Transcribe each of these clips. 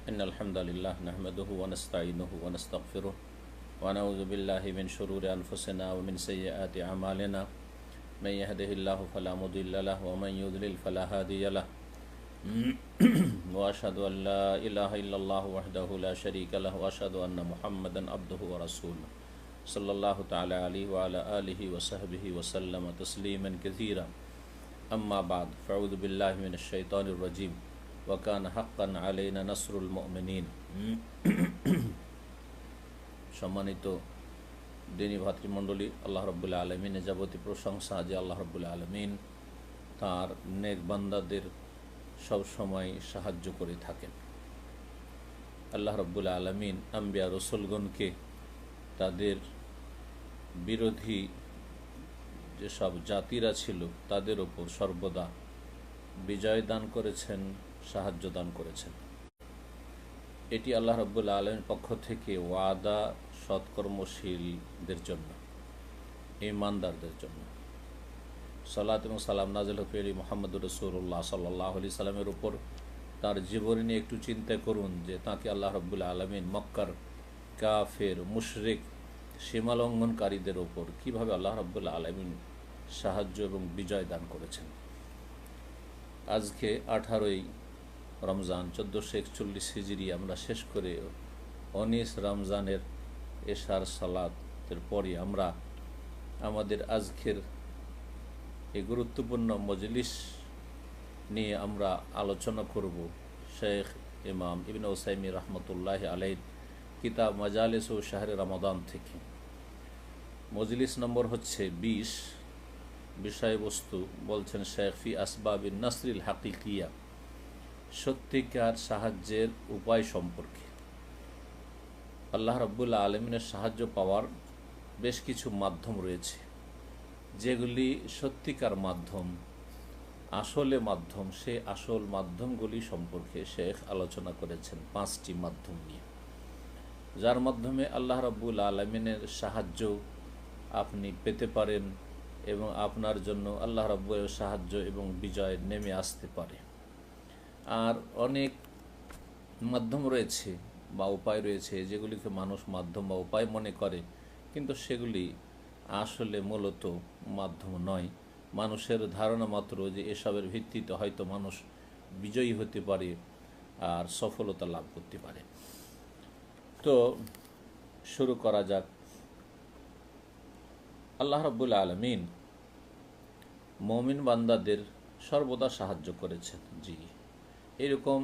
إن الحمد لله نحمده ونستعينه ونستغفره ونعوذ بالله من شرور أنفسنا ومن سيئات أعمالنا من يهده الله فلا مضل له ومن يضلل فلا هادي له وأشهد أن لا إله إلا الله وحده لا شريك له وأشهد أن محمدا عبده ورسوله صلى الله تعالى عليه وعلى آله وصحبه وسلم تسليما كثيرا أما بعد فأعوذ بالله من الشيطان الرجيم ওয়াকান হাক্কান আলাইনা নাসরুল মুমিনিন। সম্মানিত দিনী ভাতৃমণ্ডলী, আল্লাহ রাব্বুল আলামিনের যাবতীয় প্রশংসা যে আল্লাহ রাব্বুল আলামিন তার নেক বান্দাদের সব সময় সাহায্য করে থাকেন। আল্লাহ রাব্বুল আলামিন আম্বিয়া রসুলগণকে তাদের বিরোধী যেসব জাতিরা ছিল তাদের ওপর সর্বদা বিজয় দান করেছেন, সাহায্য দান করেছেন। এটি আল্লাহ রাব্বুল আলামিনের পক্ষ থেকে ওয়াদা সৎকর্মশীলদের জন্য, ঈমানদারদের জন্য। সালাত এবং সালাম নাযিল হোক মুহাম্মদুর রাসূলুল্লাহ সাল্লাল্লাহু আলাইহি সাল্লামের উপর। তার জীবনী নিয়ে একটু চিন্তা করুন যে তাকে আল্লাহ রাব্বুল আলামিন মক্কার কাফের, মুশরিক, সীমালঙ্ঘনকারীদের ওপর কীভাবে আল্লাহ রাব্বুল আলামিন সাহায্য এবং বিজয় দান করেছেন। আজকে 18ই রমজান 1441 হিজরি আমরা শেষ করে 19 রমজানের এশার সালাতের পরে আমরা আমাদের আজকের এই গুরুত্বপূর্ণ মজলিস নিয়ে আমরা আলোচনা করব শেখ ইমাম ইবনে উসাইমিন রহমতুল্লাহ আলাইহি কিতাব মাজালিস ও শাহরে রমাদান থেকে। মজলিস নম্বর হচ্ছে 20। বিষয়বস্তু বলছেন শেখ ফি আসবাবিন নাসরিল হাকিকিয়া, সত্যিকার সাহায্যের উপায় সম্পর্কে। আল্লাহ রাব্বুল আলামিনের সাহায্য পাওয়ার বেশ কিছু মাধ্যম রয়েছে, যেগুলি সত্যিকার মাধ্যম, আসলে মাধ্যম। সে আসল মাধ্যমগুলি সম্পর্কে শেখ আলোচনা করেছেন 5টি মাধ্যম নিয়ে, যার মাধ্যমে আল্লাহ রাব্বুল আলামিনের সাহায্য আপনি পেতে পারেন এবং আপনার জন্য আল্লাহ রাব্বুল সাহায্য এবং বিজয় নেমে আসতে পারে। আর অনেক মাধ্যম রয়েছে বা উপায় রয়েছে যেগুলিকে মানুষ মাধ্যম বা উপায় মনে করে, কিন্তু সেগুলি আসলে মূলত মাধ্যম নয়। মানুষের ধারণা মাত্র যে এসবের ভিত্তিতে হয়তো মানুষ বিজয়ী হতে পারে আর সফলতা লাভ করতে পারে। তো শুরু করা যাক। আল্লাহ রাব্বুল আলামিন মুমিন বান্দাদের সর্বদা সাহায্য করেছেন। জি, এরকম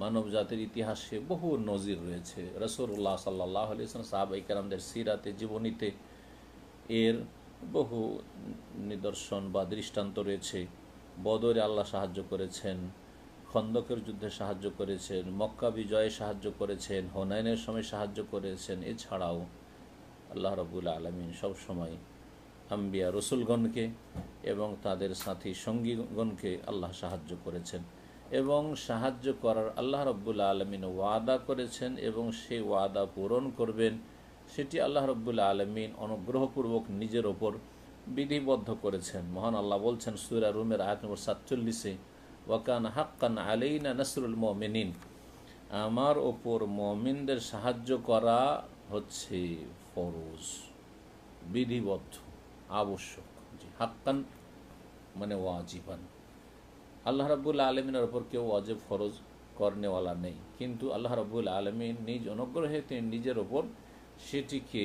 মানব জাতির ইতিহাসে বহু নজির রয়েছে। রাসূলুল্লাহ সাল্লাল্লাহু আলাইহি ওয়াসাল্লাম, সাহাবায়ে কেরামদের সিরাতে, জীবনীতে এর বহু নিদর্শন বা দৃষ্টান্ত রয়েছে। বদরে আল্লাহ সাহায্য করেছেন, খন্দকের যুদ্ধে সাহায্য করেছেন, মক্কা বিজয়ে সাহায্য করেছেন, হুনাইনের সময় সাহায্য করেছেন। এছাড়াও আল্লাহ রাব্বুল আলামিন সবসময় আম্বিয়া রসুলগণকে এবং তাদের সাথী সঙ্গীগণকে আল্লাহ সাহায্য করেছেন এবং সাহায্য করার আল্লাহ রাব্বুল আলামিন ওয়াদা করেছেন এবং সেই ওয়াদা পূরণ করবেন। সেটি আল্লাহ রাব্বুল আলামিন অনুগ্রহপূর্বক নিজের ওপর বিধিবদ্ধ করেছেন। মহান আল্লাহ বলছেন সূরা রুমের আয়াত নম্বর 47, ওয়াকান হাক্কান আলাইনা নাসরুল মুমিনিন, আমার ওপর মুমিনদের সাহায্য করা হচ্ছে ফরজ, বিধিবদ্ধ, আবশ্যক। জি, হাক্কান মানে ওয়াজিবান। আল্লাহ রাব্বুল আলামিনের ওপর কেউ ওয়াজিব ফরজ করনেওয়ালা নেই, কিন্তু আল্লাহ রাব্বুল আলামিন নিজ অনুগ্রহে তিনি নিজের ওপর সেটিকে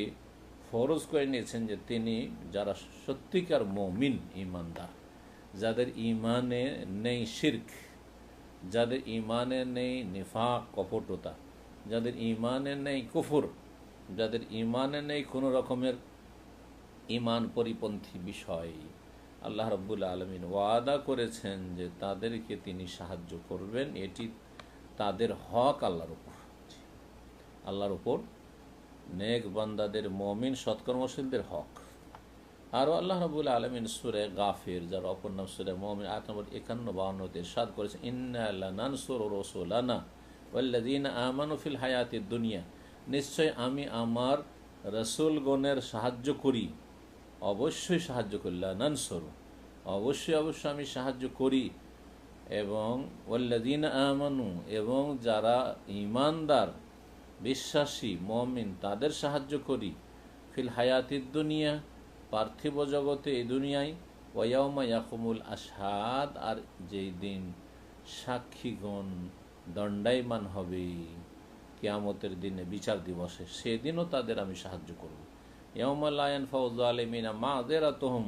ফরজ করে নিয়েছেন যে তিনি যারা সত্যিকার মুমিন, ঈমানদার, যাদের ঈমানে নেই শিরক, যাদের ঈমানে নেই নিফাক, কপটতা, যাদের ঈমানে নেই কুফর, যাদের ঈমানে নেই কোনো রকমের ঈমান পরিপন্থী বিষয়, আল্লাহ রাব্বুল আলামিন ওয়াদা করেছেন যে তাদেরকে তিনি সাহায্য করবেন। এটি তাদের হক আল্লাহর উপর, আল্লাহর উপর নেক বান্দাদের, মুমিন সৎকর্মশীলদের হক। আরও আল্লাহ রাব্বুল আলামিন সূরা গাফির, যার অপর নাম সূরা মুমিন, আয়াত নম্বর 51-52 ইরশাদ করেছেন, ইন্না লানানসুরু রাসূলানা ওয়াল্লাযীনা আমানু ফিল হায়াতিদ দুনিয়া, নিশ্চয় আমি আমার রাসূলগণের সাহায্য করি, অবশ্যই সাহায্য করি, লানানসুরু, অবশ্যই আমি সাহায্য করি এবং ওয়াল্লাযীনা আমানু, এবং যারা ঈমানদার বিশ্বাসী মুমিন তাদের সাহায্য করি, ফিল হায়াতিদ দুনিয়া, পার্থিব জগতে এই দুনিয়ায়, ওয়া ইয়াউমা ইয়াকুমুল আশহাদ, আর যেই দিন সাক্ষীগণ দণ্ডায়মান হবে কিয়ামতের দিনে, বিচার দিবসে, সেদিনও তাদের আমি সাহায্য করব। ইয়াউমা লা ইয়ানফাউ যালিমিনা মাযিরাতুহুম,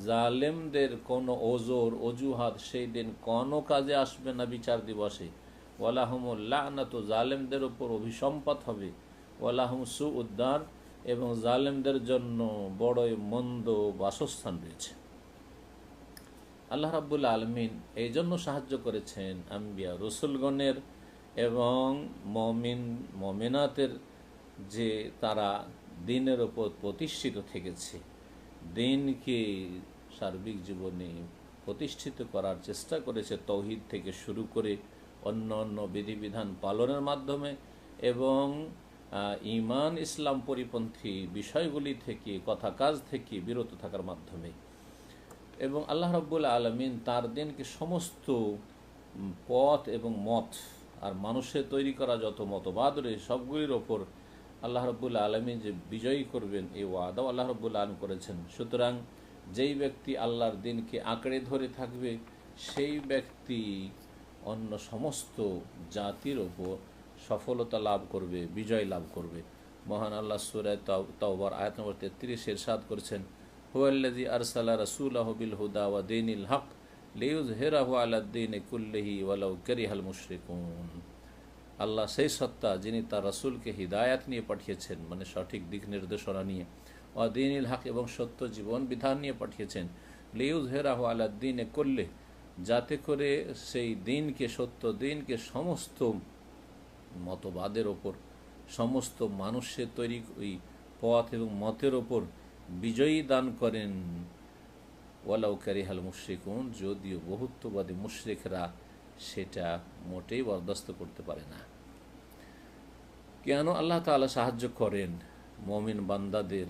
জালেমদের কোনো ওজর অজুহাত সেই দিন কোনো কাজে আসবে না বিচার দিবসে। ওয়ালাহুমুল লা'নাতু, জালেমদের উপর অভিসম্পাত হবে। ওয়ালাহুম সুউদ্দার, এবং জালেমদের জন্য বড়ই মন্দ বাসস্থান রয়েছে। আল্লাহ রাব্বুল আলামিন এই জন্য সাহায্য করেছেন আম্বিয়া রসুলগণের এবং মমিনাতের, যে তারা দিনের ওপর প্রতিষ্ঠিত থেকেছে, দিনকে সার্বিক জীবনে প্রতিষ্ঠিত করার চেষ্টা করেছে, তৌহিদ থেকে শুরু করে অন্য অন্য বিধিবিধান পালনের মাধ্যমে, এবং ঈমান ইসলাম পরিপন্থী বিষয়গুলি থেকে, কথা কাজ থেকে বিরত থাকার মাধ্যমে। এবং আল্লাহ রাব্বুল আলামিন তার দিনকে সমস্ত পথ এবং মত আর মানুষের তৈরি করা যত মতবাদ রয়েছে সবগুলির ওপর আল্লাহ রাব্বুল আলামিন যে বিজয়ী করবেন এই ওয়াদাও আল্লাহ রাব্বুল আলামিন করেছেন। সুতরাং যেই ব্যক্তি আল্লাহর দিনকে আঁকড়ে ধরে থাকবে সেই ব্যক্তি অন্য সমস্ত জাতির ওপর সফলতা লাভ করবে, বিজয় লাভ করবে। মহান আল্লাহ সূরা তাওবার আয়াত নম্বর 33 ইরশাদ করেছেন, হুয়াল্লাযী আরসালা রাসূলাহু বিল হুদা ওয়া দীনিল হক লিইয়ুযহিরাহু আলাদ-দীনি কুল্লিহি ওয়ালাউ কারিহাল মুশরিকুন। আল্লাহ সেই সত্তা যিনি তার রাসূলকে হিদায়াত নিয়ে পাঠিয়েছেন, মানে সঠিক দিক নির্দেশনা নিয়ে, ওয়া দীনিল হক, এবং সত্য জীবন বিধান নিয়ে পাঠিয়েছেন, লিইয়ুযহিরাহু আলাদ-দীনি কুল্লিহি, যাতে করে সেই দিনকে, সত্য দিনকে সমস্ত মতবাদের ওপর, সমস্ত মানুষের তৈরি ওই পথ এবং মতের ওপর বিজয়ী দান করেন। ওয়ালাউ কারিহাল মুশরিকুন, যদিও বহুত্ববাদী মুশরিকরা সেটা মোটেই বরদাস্ত করতে পারে না। কেন আল্লাহ তাআলা সাহায্য করেন মুমিন বান্দাদের?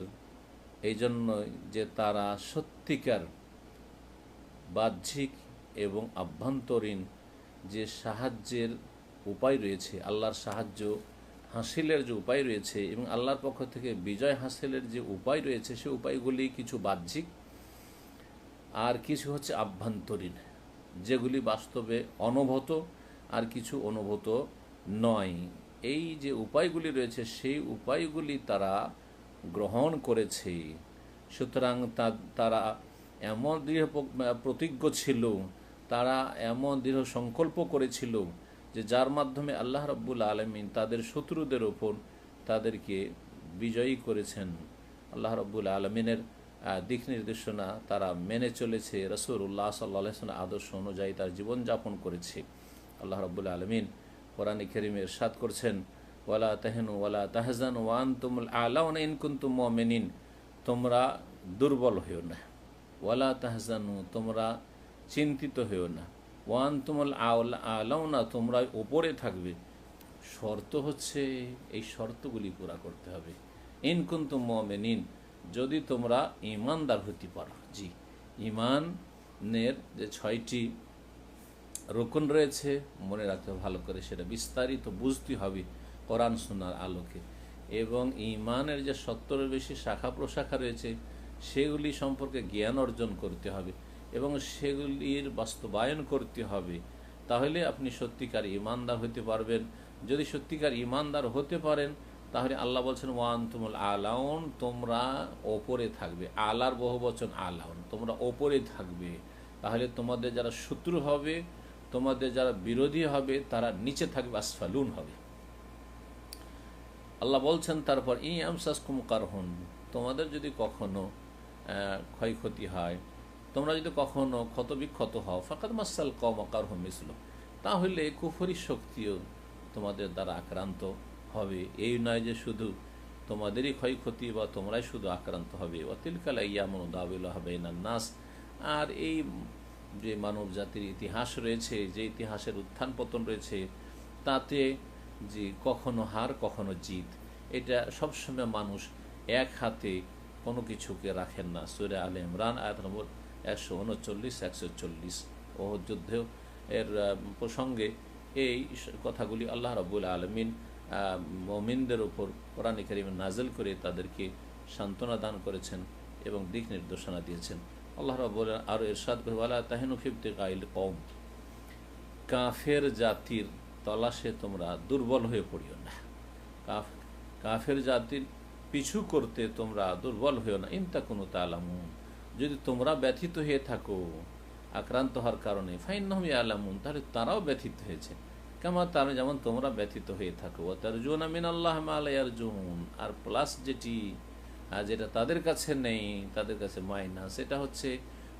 এই জন্য যে তারা সত্যিকার বাহ্যিক এবং আভ্যন্তরীণ যে সাহায্যের উপায় রয়েছে, আল্লাহর সাহায্য হাসিলের যে উপায় রয়েছে এবং আল্লাহর পক্ষ থেকে বিজয় হাসিলের যে উপায় রয়েছে, সে উপায়গুলি কিছু বাহ্যিক আর কিছু হচ্ছে আভ্যন্তরীণ, যেগুলি বাস্তবে অনুভূত আর কিছু অনুভূত নয়। এই যে উপায়গুলি রয়েছে সেই উপায়গুলি তারা গ্রহণ করেছে। সুতরাং তারা এমন দৃঢ় প্রতিজ্ঞ ছিল, তারা এমন দৃঢ় সংকল্প করেছিল যে যার মাধ্যমে আল্লাহ রাব্বুল আলামিন তাদের শত্রুদের ওপর তাদেরকে বিজয়ী করেছেন। আল্লাহ রাব্বুল আলামিনের দিক নির্দেশনা তারা মেনে চলেছে, রাসূলুল্লাহ সাল্লাল্লাহু আলাইহি ওয়াসাল্লাম আদর্শ অনুযায়ী তার জীবনযাপন করেছে। আল্লাহ রাব্বুল আলামিন কোরআনে কারীমে ইরশাদ করছেন, ওয়ালা তাহিনু ওয়ালা তাহজানু ওয়া আনতুমুল আ'লাউনা ইন কুনতুম মুমিনিন, তোমরা দুর্বল হইও না, ওয়ালা তাহজানু, তোমরা চিন্তিত হইও না, ওয়া আনতুমুল আ'লাউনা, তোমরা উপরে থাকবে। শর্ত হচ্ছে এই শর্তগুলি পুরা করতে হবে। ইন কুনতুম মুমিনিন, যদি তোমরা ঈমানদার হতে পারো। জি, ঈমানের যে 6টি রুকন রয়েছে মনে রাখতে ভালো করে, সেটা বিস্তারিত বুঝতে হবে কোরআন সুন্নাহর আলোকে। এবং ঈমানের যে 70-এর বেশি শাখা প্রশাখা রয়েছে সেগুলি সম্পর্কে জ্ঞান অর্জন করতে হবে এবং সেগুলির বাস্তবায়ন করতে হবে। তাহলে আপনি সত্যিকার ঈমানদার হতে পারবেন। যদি সত্যিকার ঈমানদার হতে পারেন তাহলে আল্লাহ বলছেন ওয়া আনতুমুল আ'লাউন, তোমরা ওপরে থাকবে। আলার বহুবচন আ'লাউন, তোমরা ওপরে থাকবে। তাহলে তোমাদের যারা শত্রু হবে, তোমাদের যারা বিরোধী হবে, তারা নিচে থাকবে, আসফালুন হবে। আল্লাহ বলছেন তারপর, ই আমসাসকুম কারহুন, তোমাদের যদি কখনো ক্ষয়ক্ষতি হয়, তোমরা যদি কখনো ক্ষতবিক্ষত হও, ফাকাদ মাসাল কওমা কারহুম মিসলু, তাহলে কুফরি শক্তিও তোমাদের দ্বারা আক্রান্ত হবে। এই নয় যে শুধু তোমাদেরই ক্ষয়ক্ষতি বা তোমরাই শুধু আক্রান্ত হবে। ওয়াতিলকাল আইয়ামু দাউলুহা বাইনান নাস, আর এই যে মানব জাতির ইতিহাস রয়েছে, যে ইতিহাসের উত্থান পতন রয়েছে, তাতে যে কখনো হার কখনো জিত, এটা সবসময় মানুষ এক হাতে কোনো কিছুকে রাখেন না। সূরা আলে ইমরান আয়াত নম্বর 139-140। ওহদ যুদ্ধেও এর প্রসঙ্গে এই কথাগুলি আল্লাহ রাব্বুল আলামিন মুমিনদের উপর কোরআনে কারীমে নাযিল করে তাদেরকে সান্ত্বনা দান করেছেন এবং দিক নির্দেশনা দিয়েছেন। আল্লাহ রাব্বুল আরও ইরশাদ করে, ওয়ালা তাহিনু ফি ইবতিগাইল কওম, কাফের জাতির তলাশে তোমরা দুর্বল হয়ে পড়িও না, কাফের জাতির পিছু করতে তোমরা দুর্বল হয়েও না। ইন তাকুনু তা'লামুন, যদি তোমরা ব্যথিত হয়ে থাকো আক্রান্ত হওয়ার কারণে, ফাইন্নাহুম ইয়ালামুন, তাহলে তারাও ব্যথিত হয়েছে, কামা তারা যেমন তোমরা ব্যথিত হয়ে থাকো। ওয়া তারজুনা মিনাল্লাহি মা লা ইয়ারজুন, আর প্লাস যেটা তাদের কাছে নেই, তাদের কাছে মাইনাস, সেটা হচ্ছে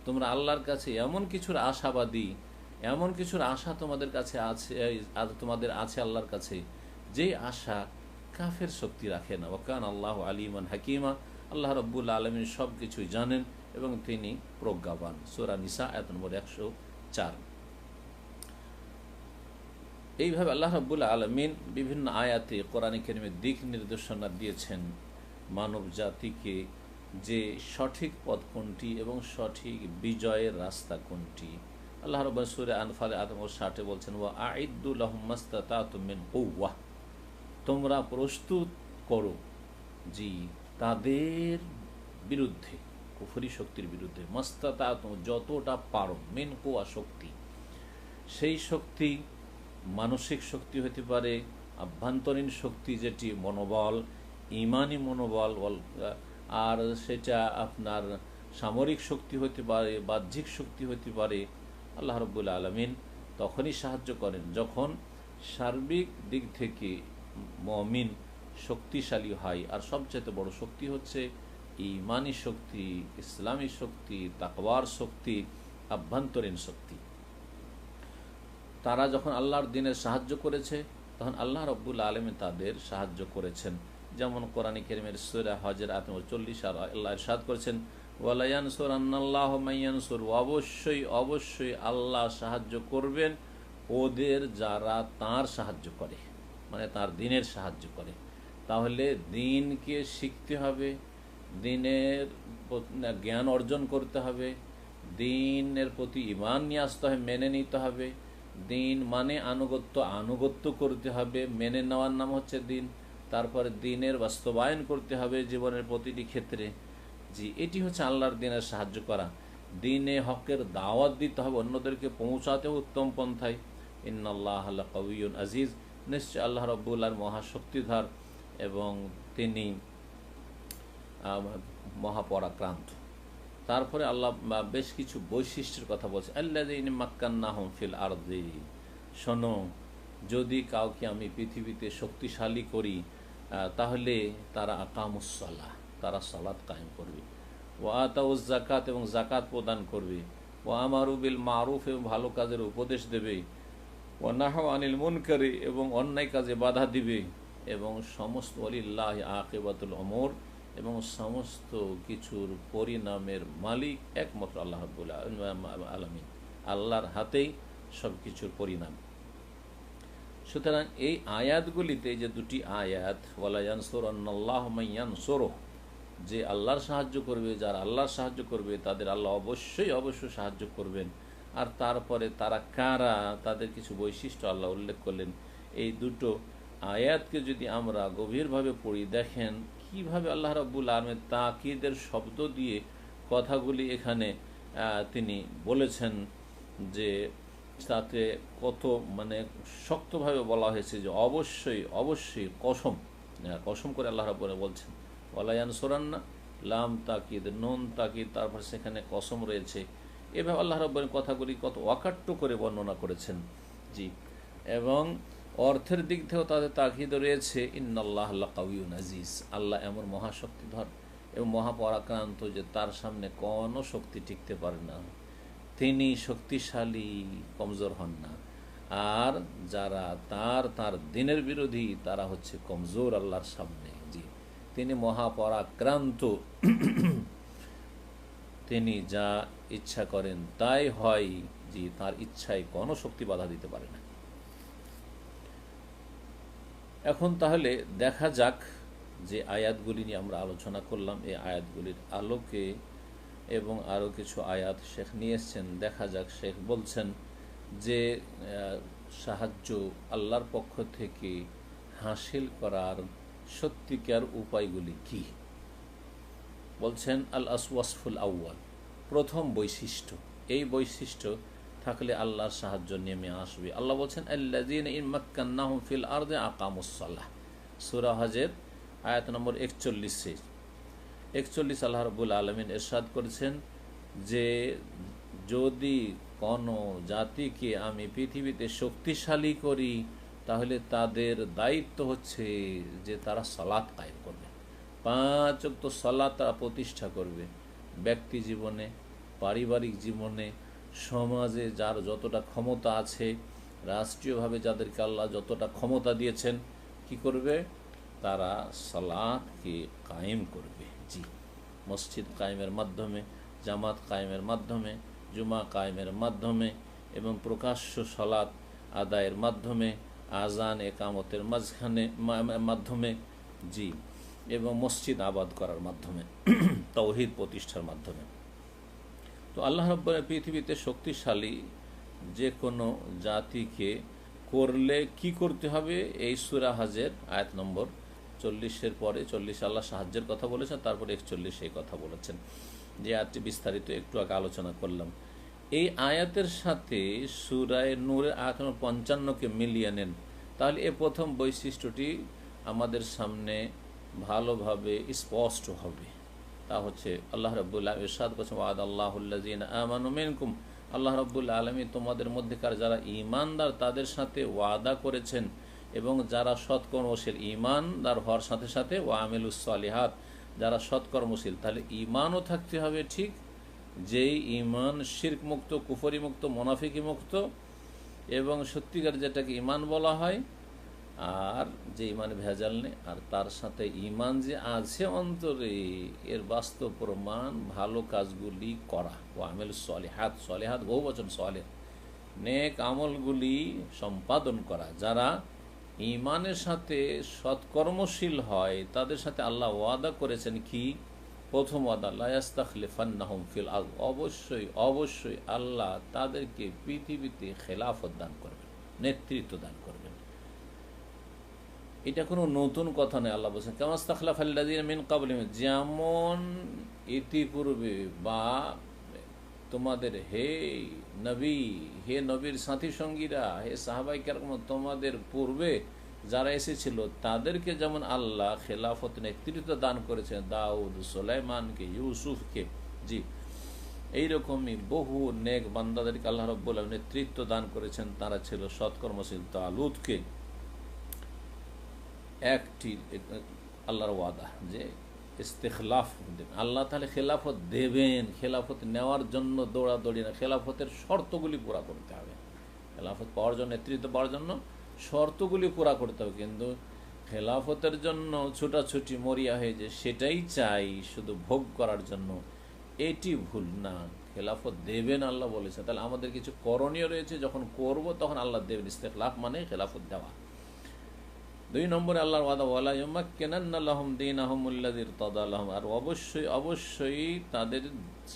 তোমরা আল্লাহর কাছে এমন কিছুর আশাবাদী, এমন কিছুর আশা তোমাদের কাছে আছে, তোমাদের আছে আল্লাহর কাছে, যে আশা কাফের শক্তি রাখে না। ওয়াকান আল্লাহু আলিমান হাকিমা, আল্লাহ রাব্বুল আলামিন সব কিছুই জানেন এবং তিনি প্রজ্ঞাবান। সূরা নিসা আয়াত নম্বর 104। এইভাবে আল্লাহ রাব্বুল আলামিন বিভিন্ন আয়াতে কোরআনে কারীমের দিক নির্দেশনা দিয়েছেন মানব জাতিকে, যে সঠিক পথ কোনটি এবং সঠিক বিজয়ের রাস্তা কোনটি। আল্লাহ রাব্বুল সূরা আনফাল আয়াত নম্বর 60 বলছেন, ওয়া আইদ্দু লাহুম মাসতাতাতুম মিন কুওয়াহ, তোমরা প্রস্তুত করো জি তাদের বিরুদ্ধে, কুফরি শক্তির বিরুদ্ধে, মাসতাতাতুম যতটা পারো, মিন কুওয়া শক্তি, সেই শক্তি মানসিক শক্তি হতে পারে, আভ্যন্তরীণ শক্তি যেটি মনোবল, ইমানি মনোবল, আর সেটা আপনার সামরিক শক্তি হতে পারে, বাহ্যিক শক্তি হতে পারে। আল্লাহ রাব্বুল আলামিন তখনই সাহায্য করেন যখন সার্বিক দিক থেকে মুমিন শক্তিশালী হয়। আর সবচেয়ে বড় শক্তি হচ্ছে ইমানি শক্তি, ইসলামী শক্তি, তাকওয়ার শক্তি, আভ্যন্তরীণ শক্তি। তারা যখন আল্লাহর দ্বীনের সাহায্য করেছে, তখন আল্লাহ রাব্বুল আলামিন তাদের সাহায্য করেছেন। যেমন কোরআনে কারীমের সূরা হজের আয়াত নম্বর 40 আর আল্লাহ ইরশাদ করেছেন, ওয়ালা ইয়ানসুরান্নাল্লাহু মান ইয়ানসুর, অবশ্যই আল্লাহ সাহায্য করবেন ওদের যারা তার সাহায্য করে, মানে তার দ্বীনের সাহায্য করে। তাহলে দ্বীনকে শিখতে হবে, দ্বীনের জ্ঞান অর্জন করতে হবে, দ্বীনের প্রতি ঈমান নিয়ে আসতে হবে, মেনে নিতে হবে। দ্বীন মানে আনুগত্য করতে হবে, মেনে নেওয়ার নাম হচ্ছে দ্বীন। তারপরে দ্বীনের বাস্তবায়ন করতে হবে জীবনের প্রতিটি ক্ষেত্রে। জি, এটি হচ্ছে আল্লাহর দ্বীনের সাহায্য করা। দ্বীনে হকের দাওয়াত দিতে হবে, অন্যদেরকে পৌঁছাতে উত্তম পন্থায়। ইন্নাল্লাহা লাকাওয়িয়্যুন আজিজ, নিশ্চয় আল্লাহ রাব্বুল আলামিন মহাশক্তিধর এবং তিনি মহাপরাক্রান্ত। তারপরে আল্লাহ বেশ কিছু বৈশিষ্ট্যের কথা বলছে, আল্লাযীনা মাক্কান্নাহুম ফিল আরদি, শোনো যদি কাউকে আমি পৃথিবীতে শক্তিশালী করি তাহলে তারা আকামুস সালাহ, তারা সালাত কায়েম করবে, ওয়া আতাউজ যাকাত, এবং যাকাত প্রদান করবে, ওয়া আমারু বিল মারুফ, এবং ভালো কাজের উপদেশ দেবে, ওয়া নাহাউ আনিল মুনকারি, এবং অন্যায় কাজে বাধা দিবে, এবং সমস্ত ওয়ালিল্লাহি আকিবাতুল উমুর, এবং সমস্ত কিছুর পরিণামের মালিক একমাত্র আল্লাহ রাব্বুল আলামিন, আল্লাহর হাতেই সব কিছুর পরিণাম। সুতরাং এই আয়াতগুলিতে যে দুটি আয়াত, ওয়ালা ইয়ানসুরান্নাল্লাহু মান ইয়ানসুরুহু, যে আল্লাহর সাহায্য করবে, যারা আল্লাহর সাহায্য করবে তাদের আল্লাহ অবশ্যই সাহায্য করবেন। আর তারপরে তারা কারা, তাদের কিছু বৈশিষ্ট্য আল্লাহ উল্লেখ করলেন। এই দুটো আয়াতকে যদি আমরা গভীরভাবে পড়ি, দেখেন কিভাবে আল্লাহ রাব্বুল আলামিন তাকিদের শব্দ দিয়ে কথাগুলি এখানে তিনি বলেছেন, যে তাতে কত মানে শক্তভাবে বলা হয়েছে যে অবশ্যই কসম করে আল্লাহ রাব্বুল আলামিন বলছেন, ওয়ালা ইয়ানসুরান্না, লাম তাকিদ, নুন তাকিদ, তারপর সেখানে কসম রয়েছে। এভাবে আল্লাহ রাব্বুল আলামিন কথাগুলি কত অকাট্য করে বর্ণনা করেছেন। জি, এবং অর্থের দিক থেকেও তাদের তাকিদ রয়েছে, ইন্নাল্লাহা লাকাওয়িয়্যুন আজিজ, আল্লাহ এমন মহাশক্তিধর এবং মহাপরাক্রান্ত যে তার সামনে কোনো শক্তি টিকতে পারে না। তিনি শক্তিশালী, কমজোর হন না। আর যারা তার দ্বীনের বিরোধী তারা হচ্ছে কমজোর আল্লাহর সামনে। জি, তিনি মহাপরাক্রান্ত, তিনি যা ইচ্ছা করেন তাই হয়। জি, তার ইচ্ছায় কোনো শক্তি বাধা দিতে পারে না। এখন তাহলে দেখা যাক যে আয়াতগুলি নিয়ে আমরা আলোচনা করলাম, এই আয়াতগুলির আলোকে এবং আরও কিছু আয়াত শেখ নিয়ে এসছেন। দেখা যাক, শেখ বলছেন যে সাহায্য আল্লাহর পক্ষ থেকে হাসিল করার সত্যিকার উপায়গুলি কি? বলছেন আল ওয়াসফুল আউয়াল, প্রথম বৈশিষ্ট্য, এই বৈশিষ্ট্য থাকলে আল্লাহর সাহায্য নেমে আসবে। আল্লাহ বলছেন আল্লাযীনা ইন মাক্কান্নাহুম ফিল আরদি আকামুস সালাহ, সূরা হজের আয়াত নম্বর 41 আল্লাহ রাব্বুল আলামিন ইরশাদ করেছেন যে যদি কোনো জাতিকে আমি পৃথিবীতে শক্তিশালী করি তাহলে তাদের দায়িত্ব হচ্ছে যে তারা সালাত কায়েম করবে, 5 ওয়াক্ত সালাত তারা প্রতিষ্ঠা করবে। ব্যক্তি জীবনে, পারিবারিক জীবনে, সমাজে যার যতটা ক্ষমতা আছে, রাষ্ট্রীয়ভাবে যাদেরকে আল্লাহ যতটা ক্ষমতা দিয়েছেন, কি করবে? তারা সালাতকে কায়েম করবে। জি, মসজিদ কায়েমের মাধ্যমে, জামাত কায়েমের মাধ্যমে, জুমা কায়েমের মাধ্যমে এবং প্রকাশ্য সালাত আদায়ের মাধ্যমে, আজান একামতের মাধ্যমে, জি, এবং মসজিদ আবাদ করার মাধ্যমে, তাওহীদ প্রতিষ্ঠার মাধ্যমে। তো আল্লাহ রাব্বুল পৃথিবীতে শক্তিশালী যে কোনো জাতিকে করলে কি করতে হবে, এই সূরা হজের আয়াত নম্বর 40-এর পরে 40 আল্লাহ সাহায্যের কথা বলেছেন, তারপরে 41 এই কথা বলেছেন, যে আয়াতটি বিস্তারিত একটু আগে আলোচনা করলাম। এই আয়াতের সাথে সূরা নূরের আয়াত নম্বর 55-কে মিলিয়ে নেন, তাহলে এ প্রথম বৈশিষ্ট্যটি আমাদের সামনে ভালোভাবে স্পষ্ট হবে। তা হচ্ছে আল্লাহ রাব্বুল আলামিন ইরশাদ করেছেন ওয়াদাল্লাহুল্লাযীনা আমানু মিনকুম, আল্লাহ রাব্বুল আলামিন তোমাদের মধ্যেকার যারা ঈমানদার তাদের সাথে ওয়াদা করেছেন, এবং যারা সৎকর্মশীল, ঈমানদার হওয়ার সাথে সাথে ওয়া আমিলুস সালিহাত, যারা সৎকর্মশীল। তাহলে ঈমানও থাকতে হবে ঠিক, যেই ঈমান শিরক মুক্ত, কুফরি মুক্ত, মুনাফিকি মুক্ত এবং সত্যিকার যেটাকে ঈমান বলা হয়, আর যে ঈমানে ভেজাল নেই, আর তার সাথে ঈমান যে আছে অন্তরে, এর বাস্তব প্রমাণ ভালো কাজগুলি করা। ও আমেল সলিহাত, সলিহাত বহু বচন সলিহ, নেক আমলগুলি সম্পাদন করা। যারা ঈমানের সাথে সৎকর্মশীল হয় তাদের সাথে আল্লাহ ওয়াদা করেছেন কি? প্রথম ওয়াদা, লা ইস্তাখলিফান্নাহুম ফিল আরদ, অবশ্যই অবশ্যই আল্লাহ তাদেরকে পৃথিবীতে খেলাফত দান করবেন, নেতৃত্ব দান করবেন। এটা কোনো নতুন কথা নয়। আল্লাহ বলছেন কামাস্তাখলাফাল্লাযীনা মিন ক্বাবলিহিম, যেমন ইতিপূর্বে বা তোমাদের হে নবী, হে নবীর সাথী সঙ্গীরা, হে সাহাবায়ে কেরাম, তোমাদের পূর্বে যারা এসেছিল তাদেরকে যেমন আল্লাহ খেলাফত নেতৃত্ব দান করেছেন, দাউদ, সুলাইমানকে, ইউসুফকে, জি, এইরকমই বহু নেক বান্দাদেরকে আল্লাহ রাব্বুল আলামিন নেতৃত্ব দান করেছেন। তারা ছিল সৎকর্মশীল। তালুতকে একটি আল্লাহর ওয়াদা যে ইস্তেখলাফ দেবেন, আল্লাহ তাহলে খেলাফত দেবেন। খেলাফত নেওয়ার জন্য দৌড়াদৌড়ি না, খেলাফতের শর্তগুলি পুরা করতে হবে। খেলাফত পাওয়ার জন্য, নেতৃত্ব পাওয়ার জন্য শর্তগুলি পুরা করতে হবে। কিন্তু খেলাফতের জন্য ছুটাছুটি মরিয়া হয়ে যে সেটাই চাই শুধু ভোগ করার জন্য, এটি ভুল না। খেলাফত দেবেন আল্লাহ বলেছে, তাহলে আমাদের কিছু করণীয় রয়েছে, যখন করব তখন আল্লাহ দেবেন। ইস্তেখলাফ মানে খেলাফত দেওয়া। 2 নম্বরে আল্লাহর ওয়াদা, ওয়ালা ইউমাক্কিনান্না লাহুম দীনাহুমুল্লাযী ইরতাদা লাহুম, আর অবশ্যই অবশ্যই তাদের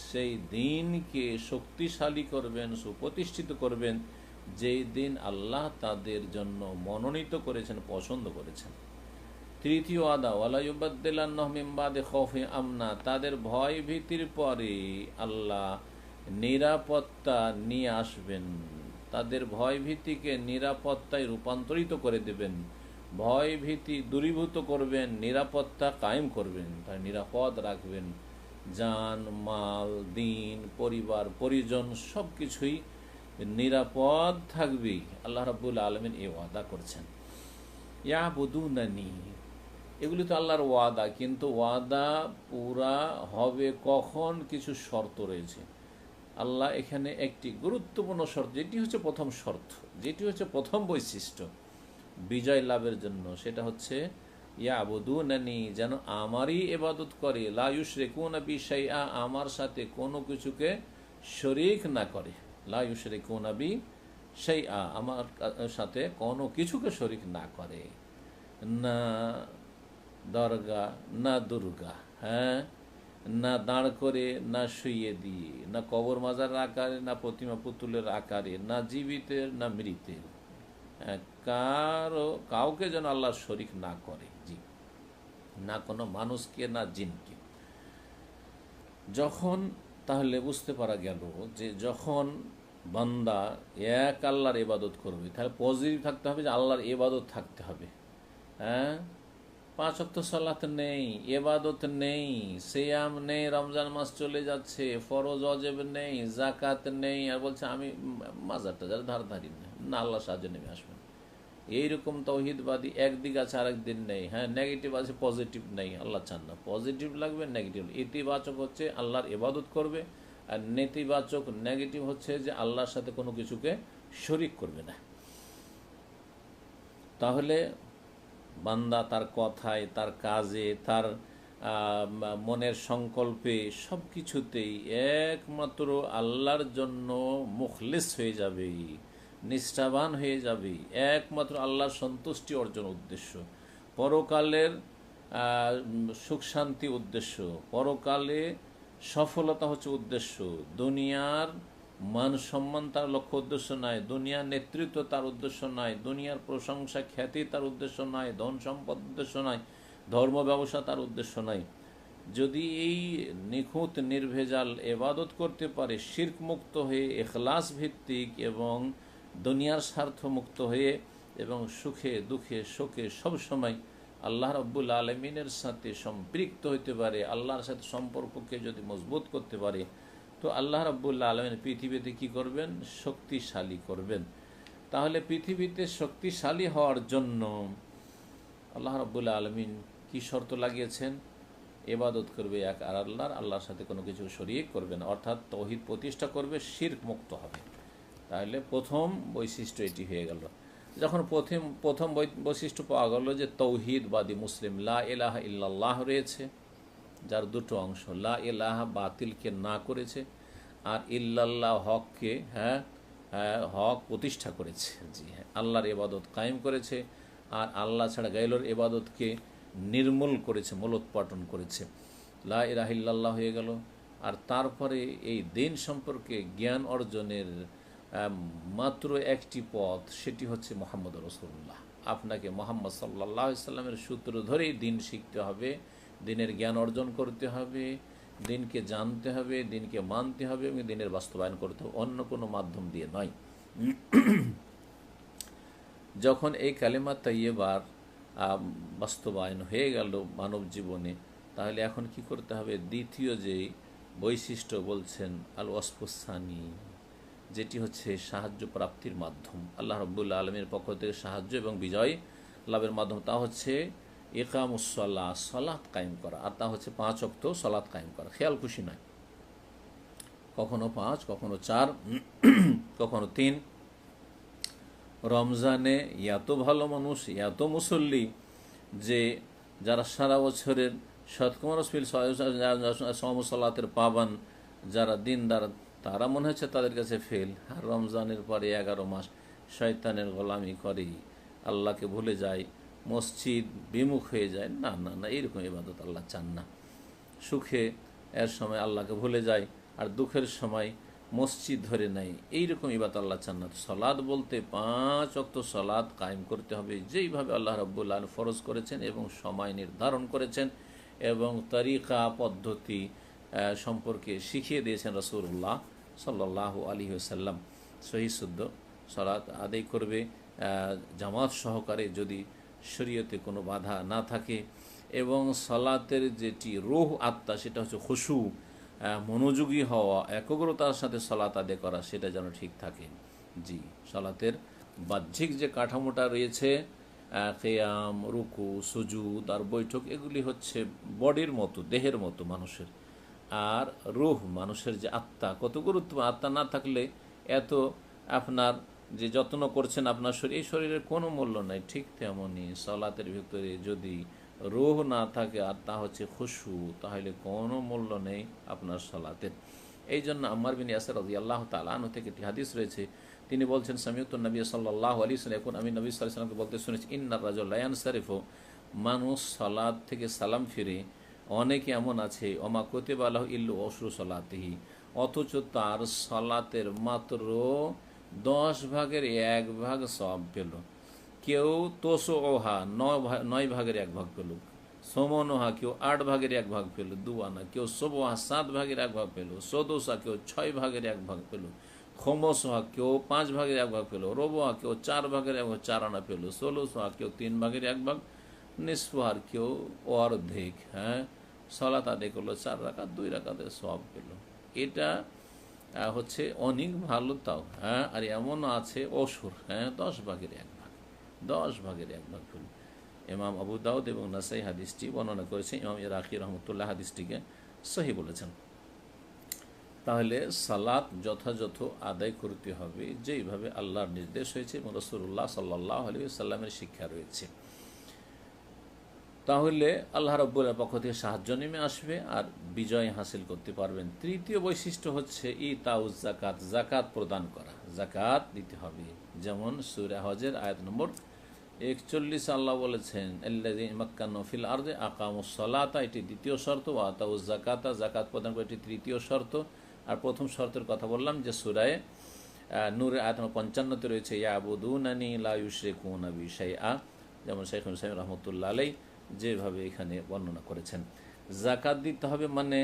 সেই দিনকে শক্তিশালী করবেন, সুপ্রতিষ্ঠিত করবেন, যেই দিন আল্লাহ তাদের জন্য মনোনীত করেছেন, পছন্দ করেছেন। তৃতীয় ওয়াদা, ওয়ালা ইউবাদদিলান্নাহুম মিন বাদি খাউফিহিম আমনা, তাদের ভয় ভীতির পরে আল্লাহ নিরাপত্তা নিয়ে আসবেন, তাদের ভয় ভীতিকে নিরাপত্তায় রূপান্তরিত করে দেবেন, ভয় ভীতি দূরীভূত করবেন, নিরাপত্তা কায়েম করবেন, তাই নিরাপদ রাখবেন। জান, মাল, দিন, পরিবার, পরিজন সব কিছুই নিরাপদ থাকবে। আল্লাহ রাব্বুল আলামিন এই ওয়াদা করছেন। ইয়াবুদুনানি, এগুলি তো আল্লাহর ওয়াদা, কিন্তু ওয়াদা পুরা হবে কখন? কিছু শর্ত রয়েছে। আল্লাহ এখানে একটি গুরুত্বপূর্ণ শর্ত, যেটি হচ্ছে প্রথম শর্ত, যেটি হচ্ছে প্রথম বৈশিষ্ট্য বিজয় লাভের জন্য, সেটা হচ্ছে ইয়াবুদুনানি, যেন আমারই ইবাদত করে, লা ইউশরিকুনা বি শাইআ, আমার সাথে কোনো কিছুকে শরীক না করে, লা ইউশরিকুনা বি শাইআ, আমার সাথে কোনো কিছুকে শরীক না করে, না দরগা, না দুর্গা, হ্যাঁ, না দাঁড় করে, না শুইয়ে দিয়ে, না কবর মাজারের আকারে, না প্রতিমা পুতুলের আকারে, না জীবিতের না মৃতের, কাউকে যেন আল্লাহর শরিক না করে। জি, না কোনো মানুষকে, না জিনকে। যখন তাহলে বুঝতে পারা গেল যে যখন বান্দা এক আল্লাহর ইবাদত করবে, তাহলে পজিটিভ থাকতে হবে যে আল্লাহর ইবাদত থাকতে হবে। হ্যাঁ, 5 ওয়াক্ত সালাত নেই, ইবাদত নেই, সিয়াম নেই, রমজান মাস চলে যাচ্ছে, ফরজ ওয়াজিব নেই, যাকাত নেই, আর বলছে আমি মাজার টাজার ধারধারি না, আল্লাহ সাহায্য নেমে আসবেন। এইরকম তৌহিদবাদী একদিক আছে, আরেক দিন নেই। হ্যাঁ, নেগেটিভ আছে, পজিটিভ নেই, আল্লাহ চান না। পজিটিভ লাগবে, নেগেটিভ। ইতিবাচক হচ্ছে আল্লাহর ইবাদত করবে, আর নেতিবাচক নেগেটিভ হচ্ছে যে আল্লাহর সাথে কোনো কিছুকে শরিক করবে না। তাহলে বান্দা তার কথায়, তার কাজে, তার মনের সংকল্পে, সব কিছুতেই একমাত্র আল্লাহর জন্য মুখলিস হয়ে যাবে, নিষ্ঠাবান হয়ে যাবে। একমাত্র আল্লাহর সন্তুষ্টি অর্জন উদ্দেশ্য, পরকালের সুখ শান্তি উদ্দেশ্য, পরকালে সফলতা হচ্ছে উদ্দেশ্য। দুনিয়ার মান সম্মান তার লক্ষ্য উদ্দেশ্য নয়, দুনিয়ার নেতৃত্ব তার উদ্দেশ্য নয়, দুনিয়ার প্রশংসা খ্যাতি তার উদ্দেশ্য নয়, ধন সম্পদ উদ্দেশ্য নয়, ধর্ম ব্যবসা তার উদ্দেশ্য নয়। যদি এই নিখুঁত নির্ভেজাল এবাদত করতে পারে, শিরক মুক্ত হয়ে, এখলাস ভিত্তিক এবং দুনিয়ার স্বার্থ মুক্ত হয়ে, এবং সুখে দুঃখে শোকে সবসময় আল্লাহ রাব্বুল আলমিনের সাথে সম্পৃক্ত হইতে পারে, আল্লাহর সাথে সম্পর্ককে যদি মজবুত করতে পারে, তো আল্লাহ রাব্বুল আলমিন পৃথিবীতে কি করবেন? শক্তিশালী করবেন। তাহলে পৃথিবীতে শক্তিশালী হওয়ার জন্য আল্লাহ রাব্বুল আলমিন কি শর্ত লাগিয়েছেন? ইবাদত করবে এক আর আল্লাহর সাথে কোনো কিছু শরিক করবে না, অর্থাৎ তৌহিদ প্রতিষ্ঠা করবে, শিরক মুক্ত হবে। তাহলে প্রথম বৈশিষ্ট্য এটি হয়ে গেল। যখন প্রথম বৈশিষ্ট্য পাওয়া গেল যে তৌহিদবাদী মুসলিম, লা ইলাহা ইল্লাল্লাহ রয়েছে, যার দুটো অংশ, লা ইলাহা বাতিলকে না করেছে, আর ইল্লাল্লাহ হককে হক প্রতিষ্ঠা করেছে। জি হ্যাঁ, আল্লাহর ইবাদত কায়েম করেছে, আর আল্লাহ ছাড়া গায়রের ইবাদতকে নির্মূল করেছে, মূলোৎপাটন করেছে। লা ইলাহা ইল্লাল্লাহ হয়ে গেল। আর তারপরে এই দিন সম্পর্কে জ্ঞান অর্জনের মাত্র একটি পথ, সেটি হচ্ছে মুহাম্মদ রাসূলুল্লাহ। আপনাকে মুহাম্মদ সাল্লাল্লাহু আলাইহি সাল্লামের সূত্র ধরেই দিন শিখতে হবে, দিনের জ্ঞান অর্জন করতে হবে, দিনকে জানতে হবে, দিনকে মানতে হবে, এবং দিনের বাস্তবায়ন করতে হবে, অন্য কোনো মাধ্যম দিয়ে নয়। যখন এই কালেমা তাইয়্যিবার বাস্তবায়ন হয়ে গেল মানব জীবনে, তাহলে এখন কি করতে হবে? দ্বিতীয় যে বৈশিষ্ট্য বলছেন আল ওয়াসফুসানি, যেটি হচ্ছে সাহায্য প্রাপ্তির মাধ্যম, আল্লাহ রাব্বুল আলামিনের পক্ষ থেকে সাহায্য এবং বিজয় লাভের মাধ্যম, তা হচ্ছে ইকামুসসালাহ, সালাত কায়েম করা। আর তা হচ্ছে 5 ওয়াক্ত সালাত কায়েম করা, খেয়াল খুশি নয়, কখনো 5, কখনো 4, কখনো 3। রমজানে এত ভালো মানুষ, এত মুসল্লি, যে যারা সারা বছরের শতকমরসফিল সমসালাতের পাবান, যারা দিনদার, তারা মনে হচ্ছে তাদের কাছে ফেল। আর রমজানের পরে 11 মাস শয়তানের গোলামি করে, আল্লাহকে ভুলে যায়, মসজিদ বিমুখ হয়ে যায়। না না না, এইরকম ইবাদত আল্লাহ চান না। সুখে এর সময় আল্লাহকে ভুলে যায়, আর দুঃখের সময় মসজিদ ধরে নেয়, এইরকম ইবাদত আল্লাহ চান না। সলাদ বলতে 5 ওয়াক্ত সলাদ কায়েম করতে হবে, যেইভাবে আল্লাহ রাব্বুল আলামিন ফরজ করেছেন এবং সময় নির্ধারণ করেছেন, এবং তরিকা পদ্ধতি সম্পর্কে শিখিয়ে দিয়েছেন রাসূলুল্লাহ সাল্লাল্লাহু আলাইহি ওয়াসাল্লাম। সহিহ শুদ্ধ সলাত আদায় করবে জামাত সহকারে, যদি শরীয়তে কোনো বাধা না থাকে, এবং সলাতের যেটি রূহ আত্মা, সেটা হচ্ছে খুশু, মনোযোগী হওয়া, একাগ্রতার সাথে সলাত আদায় করা, সেটা যেন ঠিক থাকে। জি, সলাতের বাহ্যিক যে কাঠামোটা রয়েছে, কিয়াম, রুকু, সুজুদ আর বৈঠক, এগুলি হচ্ছে বডির মতো, দেহের মতো মানুষের। আর রূহ, মানুষের যে আত্মা, কত গুরুত্বপূর্ণ। আত্মা না থাকলে এত আপনার যে যত্ন করছেন আপনার শরীর, এই শরীরের কোনো মূল্য নাই। ঠিক তেমনই সলাতের ভিতরে যদি রূহ না থাকে, আর তা হচ্ছে খুশু, তাহলে কোনো মূল্য নেই আপনার সলাতের। এই জন্য আম্মার বিন ইয়াসির রাদিয়াল্লাহু তাআলা আনহু থেকে একটি হাদিস রয়েছে, তিনি বলছেন, সামিউতুন নবী সাল্লাল্লাহু আলাইহি ওয়াসাল্লাম, এখন আমি নবী সাল্লাল্লাহু আলাইহি ওয়াসাল্লামকে বলতে শুনেছি, ইন্নার রাজুলা লা ইয়ানসারিফু, মানুষ সালাত থেকে সালাম ফিরে, অনেকে এমন আছে ওমা কুতিবা আলাইহি ইল্লা উশরু সলাতিহি, অথচ তার সালাতের মাত্র 10 ভাগের 1 ভাগ সওয়াব পেল। কেউ তোসোহা 9 ভাগের 1 ভাগ পেল, সমনোহা কেউ 8 ভাগের 1 ভাগ পেল 2 আনা, কেউ সোবোহা 7 ভাগের 1 ভাগ পেল, সদোসা কেউ 6 ভাগের 1 ভাগ পেল, খোমসোহা কেউ 5 ভাগের 1 ভাগ পেল, রোবোহা কেউ 4 ভাগের 1 ভাগ 4 আনা পেল, ষোলোসোহা কেউ 3 ভাগের 1 ভাগ, নিসফার কেউ অর্ধেক। হ্যাঁ, সালাত আদায় করলো 4 রাকাত, 2 রাকাতের সওয়াব পেল। এটা হচ্ছে অনেক ভালো তাও। হ্যাঁ, আর এমনও আছে অসুর, হ্যাঁ 10 ভাগের 1 ভাগ, 10 ভাগের 1 ভাগ পেল। ইমাম আবু দাউদ এবং নাসাই হাদিসটি বর্ণনা করেছে, ইমাম ইরাকি রহমতুল্লাহ হাদিসটিকে সহি বলেছেন। তাহলে সালাত যথাযথ আদায় করতে হবে যেইভাবে আল্লাহর নির্দেশ হয়েছে এবং রাসূলুল্লাহ সাল্লাল্লাহু আলাইহি সাল্লামের শিক্ষা রয়েছে। তাহলে আল্লাহ রাব্বুল পক্ষ থেকে সাহায্য নেমে আসবে আর বিজয় হাসিল করতে পারবেন। তৃতীয় বৈশিষ্ট্য হচ্ছে ইতাউজ যাকাত, যাকাত প্রদান করা, যাকাত দিতে হবে। যেমন সূরা হজের আয়াত নম্বর 41 আল্লাহ বলেছেন আল্লাযীনা মাক্কানু ফিল আরদি আকামুস সালাতা, এটি দ্বিতীয় শর্ত, ওয়া আতাউজ যাকাতা, যাকাত প্রদান করা এটি তৃতীয় শর্ত। আর প্রথম শর্তের কথা বললাম যে সূরায়ে নূরের আয়াত নম্বর 55-তে রয়েছে ইয়াবুদুনানি লা ইউশরিকুনা বি শাইআ, যেমন শাইখ হুসাইন রাহমাতুল্লাহ আলাইহি যেভাবে এখানে বর্ণনা করেছেন। যাকাত দিতে হবে মানে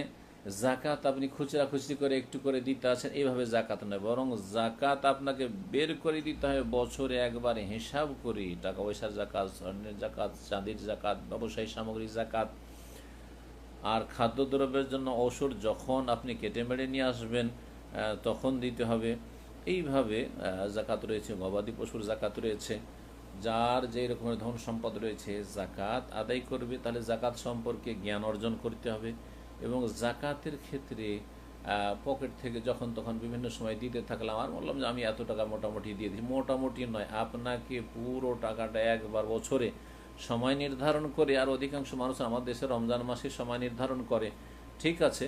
যাকাত আপনি খুচরা খুচরি করে একটু করে দিতে আছেন এইভাবে যাকাত নয়, বরং যাকাত আপনাকে বের করে দিতে হবে বছরে একবারে হিসাব করি, টাকা পয়সার যাকাত, স্বর্ণের যাকাত, চাঁদির যাকাত, ব্যবসায়ী সামগ্রীর যাকাত। আর খাদ্যদ্রব্যের জন্য ঔষধ যখন আপনি কেটে মেরে নিয়ে আসবেন তখন দিতে হবে। এইভাবে যাকাত রয়েছে, গবাদি পশুর যাকাত রয়েছে। যার যে রকমের ধন সম্পদ রয়েছে যাকাত আদায় করবে, তাহলে যাকাত সম্পর্কে জ্ঞান অর্জন করতে হবে। এবং যাকাতের ক্ষেত্রে পকেট থেকে যখন তখন বিভিন্ন সময় দিতে থাকলাম আর বললাম যে আমি এত টাকা মোটামুটি দিয়ে দিই, মোটামুটি নয়, আপনাকে পুরো টাকাটা একবার বছরে সময় নির্ধারণ করে, আর অধিকাংশ মানুষ আমাদের দেশে রমজান মাসে সময় নির্ধারণ করে, ঠিক আছে,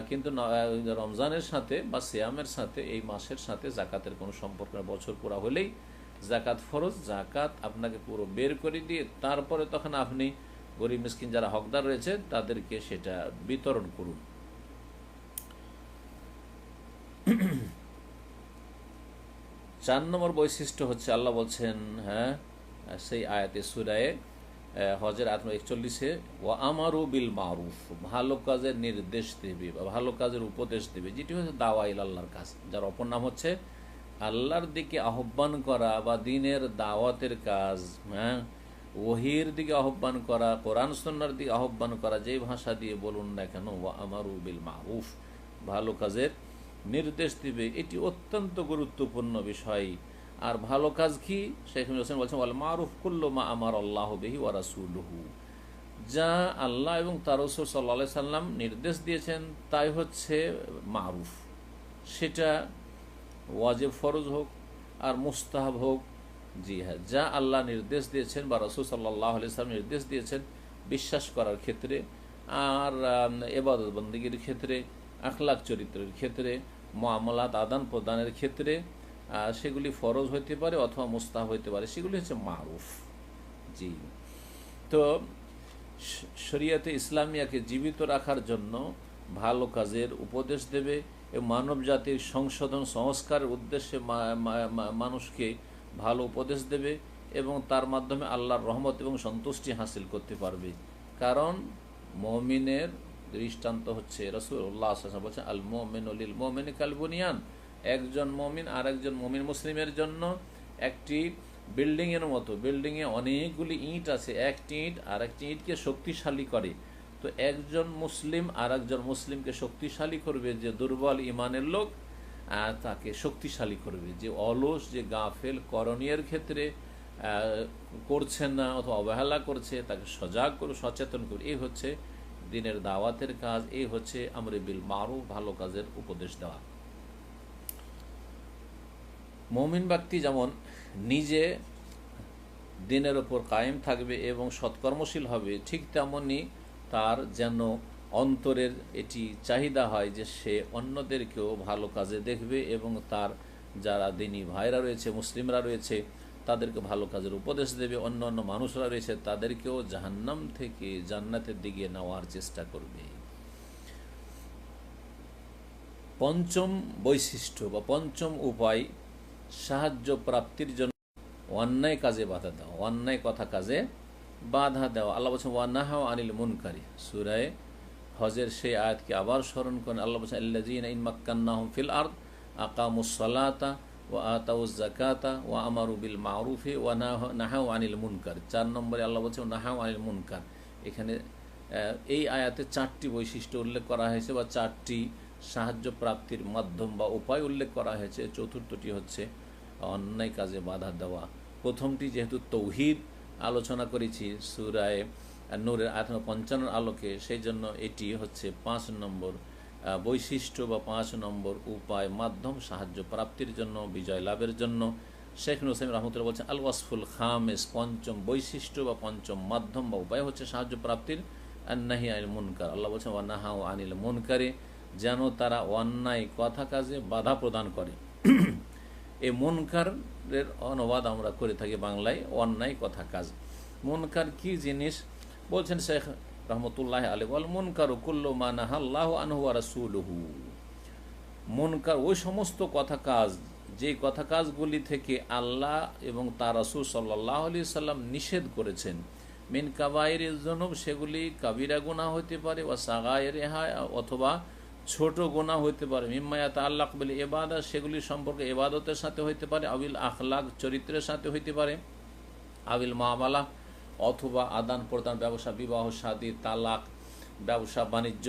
কিন্তু রমজানের সাথে বা সিয়ামের সাথে এই মাসের সাথে যাকাতের কোনো সম্পর্ক না। বছর পুরা হলেই যাকাত ফরজ, যাকাত আপনাকে পুরো বের করে দিয়ে তারপরে তখন আপনি গরিব মিসকিন যারা হকদার রয়েছে তাদেরকে সেটা বিতরণ করুন। 4 নম্বর বৈশিষ্ট্য হচ্ছে আল্লাহ বলছেন, হ্যাঁ সেই আয়াতে সূরায়ে হজের আয়াত 41-এ ওয়া আমারু বিল মারুফ, ভালো কাজের নির্দেশ দেবে বা ভালো কাজের উপদেশ দেবে, যেটি হচ্ছে দাওয়া ইলাল্লাহর কাজ, যার অপর নাম হচ্ছে আল্লাহর দিকে আহ্বান করা বা দ্বীনের দাওয়াতের কাজ। হ্যাঁ, ওহির দিকে আহ্বান করা, কোরআন সুন্নাহর দিকে আহ্বান করা, যেই ভাষা দিয়ে বলুন না কেন, ওয়া আমারু বিল মারুফ, ভালো কাজের নির্দেশ দিবে, এটি অত্যন্ত গুরুত্বপূর্ণ বিষয়। আর ভালো কাজ কি? শেখ হোসেন বলছেন ওয়াল মারুফ কুল্লু মা আমার আল্লাহু বিহি ওয়া রাসূলুহু, যা আল্লাহ এবং তার রাসূল সাল্লাল্লাহু আলাইহি সাল্লাম নির্দেশ দিয়েছেন তাই হচ্ছে মারুফ। সেটা ওয়াজিব ফরজ হোক আর মুস্তাহাব হোক, জি হ্যাঁ, যা আল্লাহ নির্দেশ দিয়েছেন বা রাসূল সাল্লাল্লাহু আলাইহি সাল্লাম নির্দেশ দিয়েছেন বিশ্বাস করার ক্ষেত্রে, আর ইবাদত বন্দেগীর ক্ষেত্রে, আখলাক চরিত্রের ক্ষেত্রে, মুআমালাত আদান প্রদানের ক্ষেত্রে, সেগুলি ফরজ হইতে পারে অথবা মুস্তাহাব হইতে পারে, সেগুলি হচ্ছে মারুফ। জি, তো শরিয়তে ইসলামিয়াকে জীবিত রাখার জন্য ভালো কাজের উপদেশ দেবে এবং মানব জাতির সংশোধন সংস্কারের উদ্দেশ্যে মানুষকে ভালো উপদেশ দেবে এবং তার মাধ্যমে আল্লাহর রহমত এবং সন্তুষ্টি হাসিল করতে পারবে। কারণ মুমিনের দৃষ্টান্ত হচ্ছে রাসূলুল্লাহ সাল্লাল্লাহু আলাইহি ওয়াসাল্লাম বলেছেন আল মুমিনু লিল মুমিনি কাল বুনিয়ান, একজন মুমিন আর একজন মুমিন মুসলিমের জন্য একটি বিল্ডিংয়ের মতো। বিল্ডিংয়ে অনেকগুলি ইট আছে, একটি ইট আর একটি ইটকে শক্তিশালী করে। তো একজন মুসলিম আর একজন মুসলিমকে শক্তিশালী করবে, যে দুর্বল ইমানের লোক তাকে শক্তিশালী করবে, যে অলস, যে গাফেল করণীয়ের ক্ষেত্রে করছেন না অথবা অবহেলা করছে তাকে সজাগ করে সচেতন করবে। এই হচ্ছে দ্বীনের দাওয়াতের কাজ, এই হচ্ছে আমরে বিল মারুফ, ভালো কাজের উপদেশ দেওয়া। মুমিন ব্যক্তি যেমন নিজে দ্বীনের ওপর কায়েম থাকবে এবং সৎকর্মশীল হবে, ঠিক তেমনি তার যেন অন্তরের এটি চাহিদা হয় যে সে অন্যদেরকেও ভালো কাজে দেখবে এবং তার যারা দ্বীনী ভাইরা রয়েছে, মুসলিমরা রয়েছে, তাদেরকে ভালো কাজের উপদেশ দেবে, অন্য অন্য মানুষরা রয়েছে তাদেরকেও জাহান্নাম থেকে জান্নাতের দিকে নেওয়ার চেষ্টা করবে। পঞ্চম বৈশিষ্ট্য বা পঞ্চম উপায় সাহায্য প্রাপ্তির জন্য অন্যায় কাজে বাধা দেওয়া, অন্যায় কথা কাজে বাধা দেওয়া। আল্লাহ বলছেন ওয়ানাহাও আনিল মুনকারি, সূরা হজের সেই আয়াতকে আবার স্মরণ করেন। আল্লাহ বলছেন আল্লাযীনা ইন মাক্কান্নাহুম ফিল আরদ আকামুস সালাতা ওয়া আতাউজ যাকাতা ওয়া আমারু বিল মারুফি ওয়া নাহাউ আনিল মুনকার। 4 নম্বরে আল্লাহ বলছেন নাহাউ আনিল মুনকার। এখানে এই আয়াতে 4টি বৈশিষ্ট্য উল্লেখ করা হয়েছে বা 4টি সাহায্য প্রাপ্তির মাধ্যম বা উপায় উল্লেখ করা হয়েছে। চতুর্থটি হচ্ছে অন্যায় কাজে বাধা দেওয়া। প্রথমটি যেহেতু তৌহিদ আলোচনা করেছি সূরা নূরের আয়াত 55 আলোকে, সেই জন্য এটি হচ্ছে 5 নম্বর বৈশিষ্ট্য বা 5 নম্বর উপায় মাধ্যম সাহায্য প্রাপ্তির জন্য, বিজয় লাভের জন্য। শেখ নুসাইম রহমতুল্লাহ বলছেন আল ওয়াসফুল খামেস, পঞ্চম বৈশিষ্ট্য বা পঞ্চম মাধ্যম বা উপায় হচ্ছে সাহায্য প্রাপ্তির আন-নাহি আনিল মুনকার। আল্লাহ বলছেন ওয়া নাহাউ আনিল মুনকারে, যেন তারা অন্যায় কথা কাজে বাধা প্রদান করে। এই মুনকারের অনুবাদ আমরা করে থাকি বাংলায় অন্যায় কথা কাজ। মুনকার কি জিনিস বলছেন শেখ রহমতুল্লাহ আলাইহি, ওয়াল মুনকারু কুল্লু মা নাহাল্লাহু আনহু ওয়া রাসূলুহু। মুনকার ওই সমস্ত কথা কাজ যে কথা কাজগুলি থেকে আল্লাহ এবং তার রাসূল সাল্লাল্লাহু আলাইহি সাল্লাম নিষেধ করেছেন। মিন কাবাইরিজ যুনুব, সেগুলি কাবিরা গুনাহ হতে পারে, ওয়া সাগায়েরিহা, অথবা ছোট গুনাহ হতে পারে। মিম্মা ইয়াতাআল্লাক বিল ইবাদা, সেগুলি সম্পর্কে ইবাদতের সাথে হইতে পারে। আবিল আখলাক, চরিত্রের সাথে হইতে পারে। আবিল মামালা, অথবা আদান প্রদান, ব্যবসা, বিবাহ শাদী, তালাক, ব্যবসা বাণিজ্য,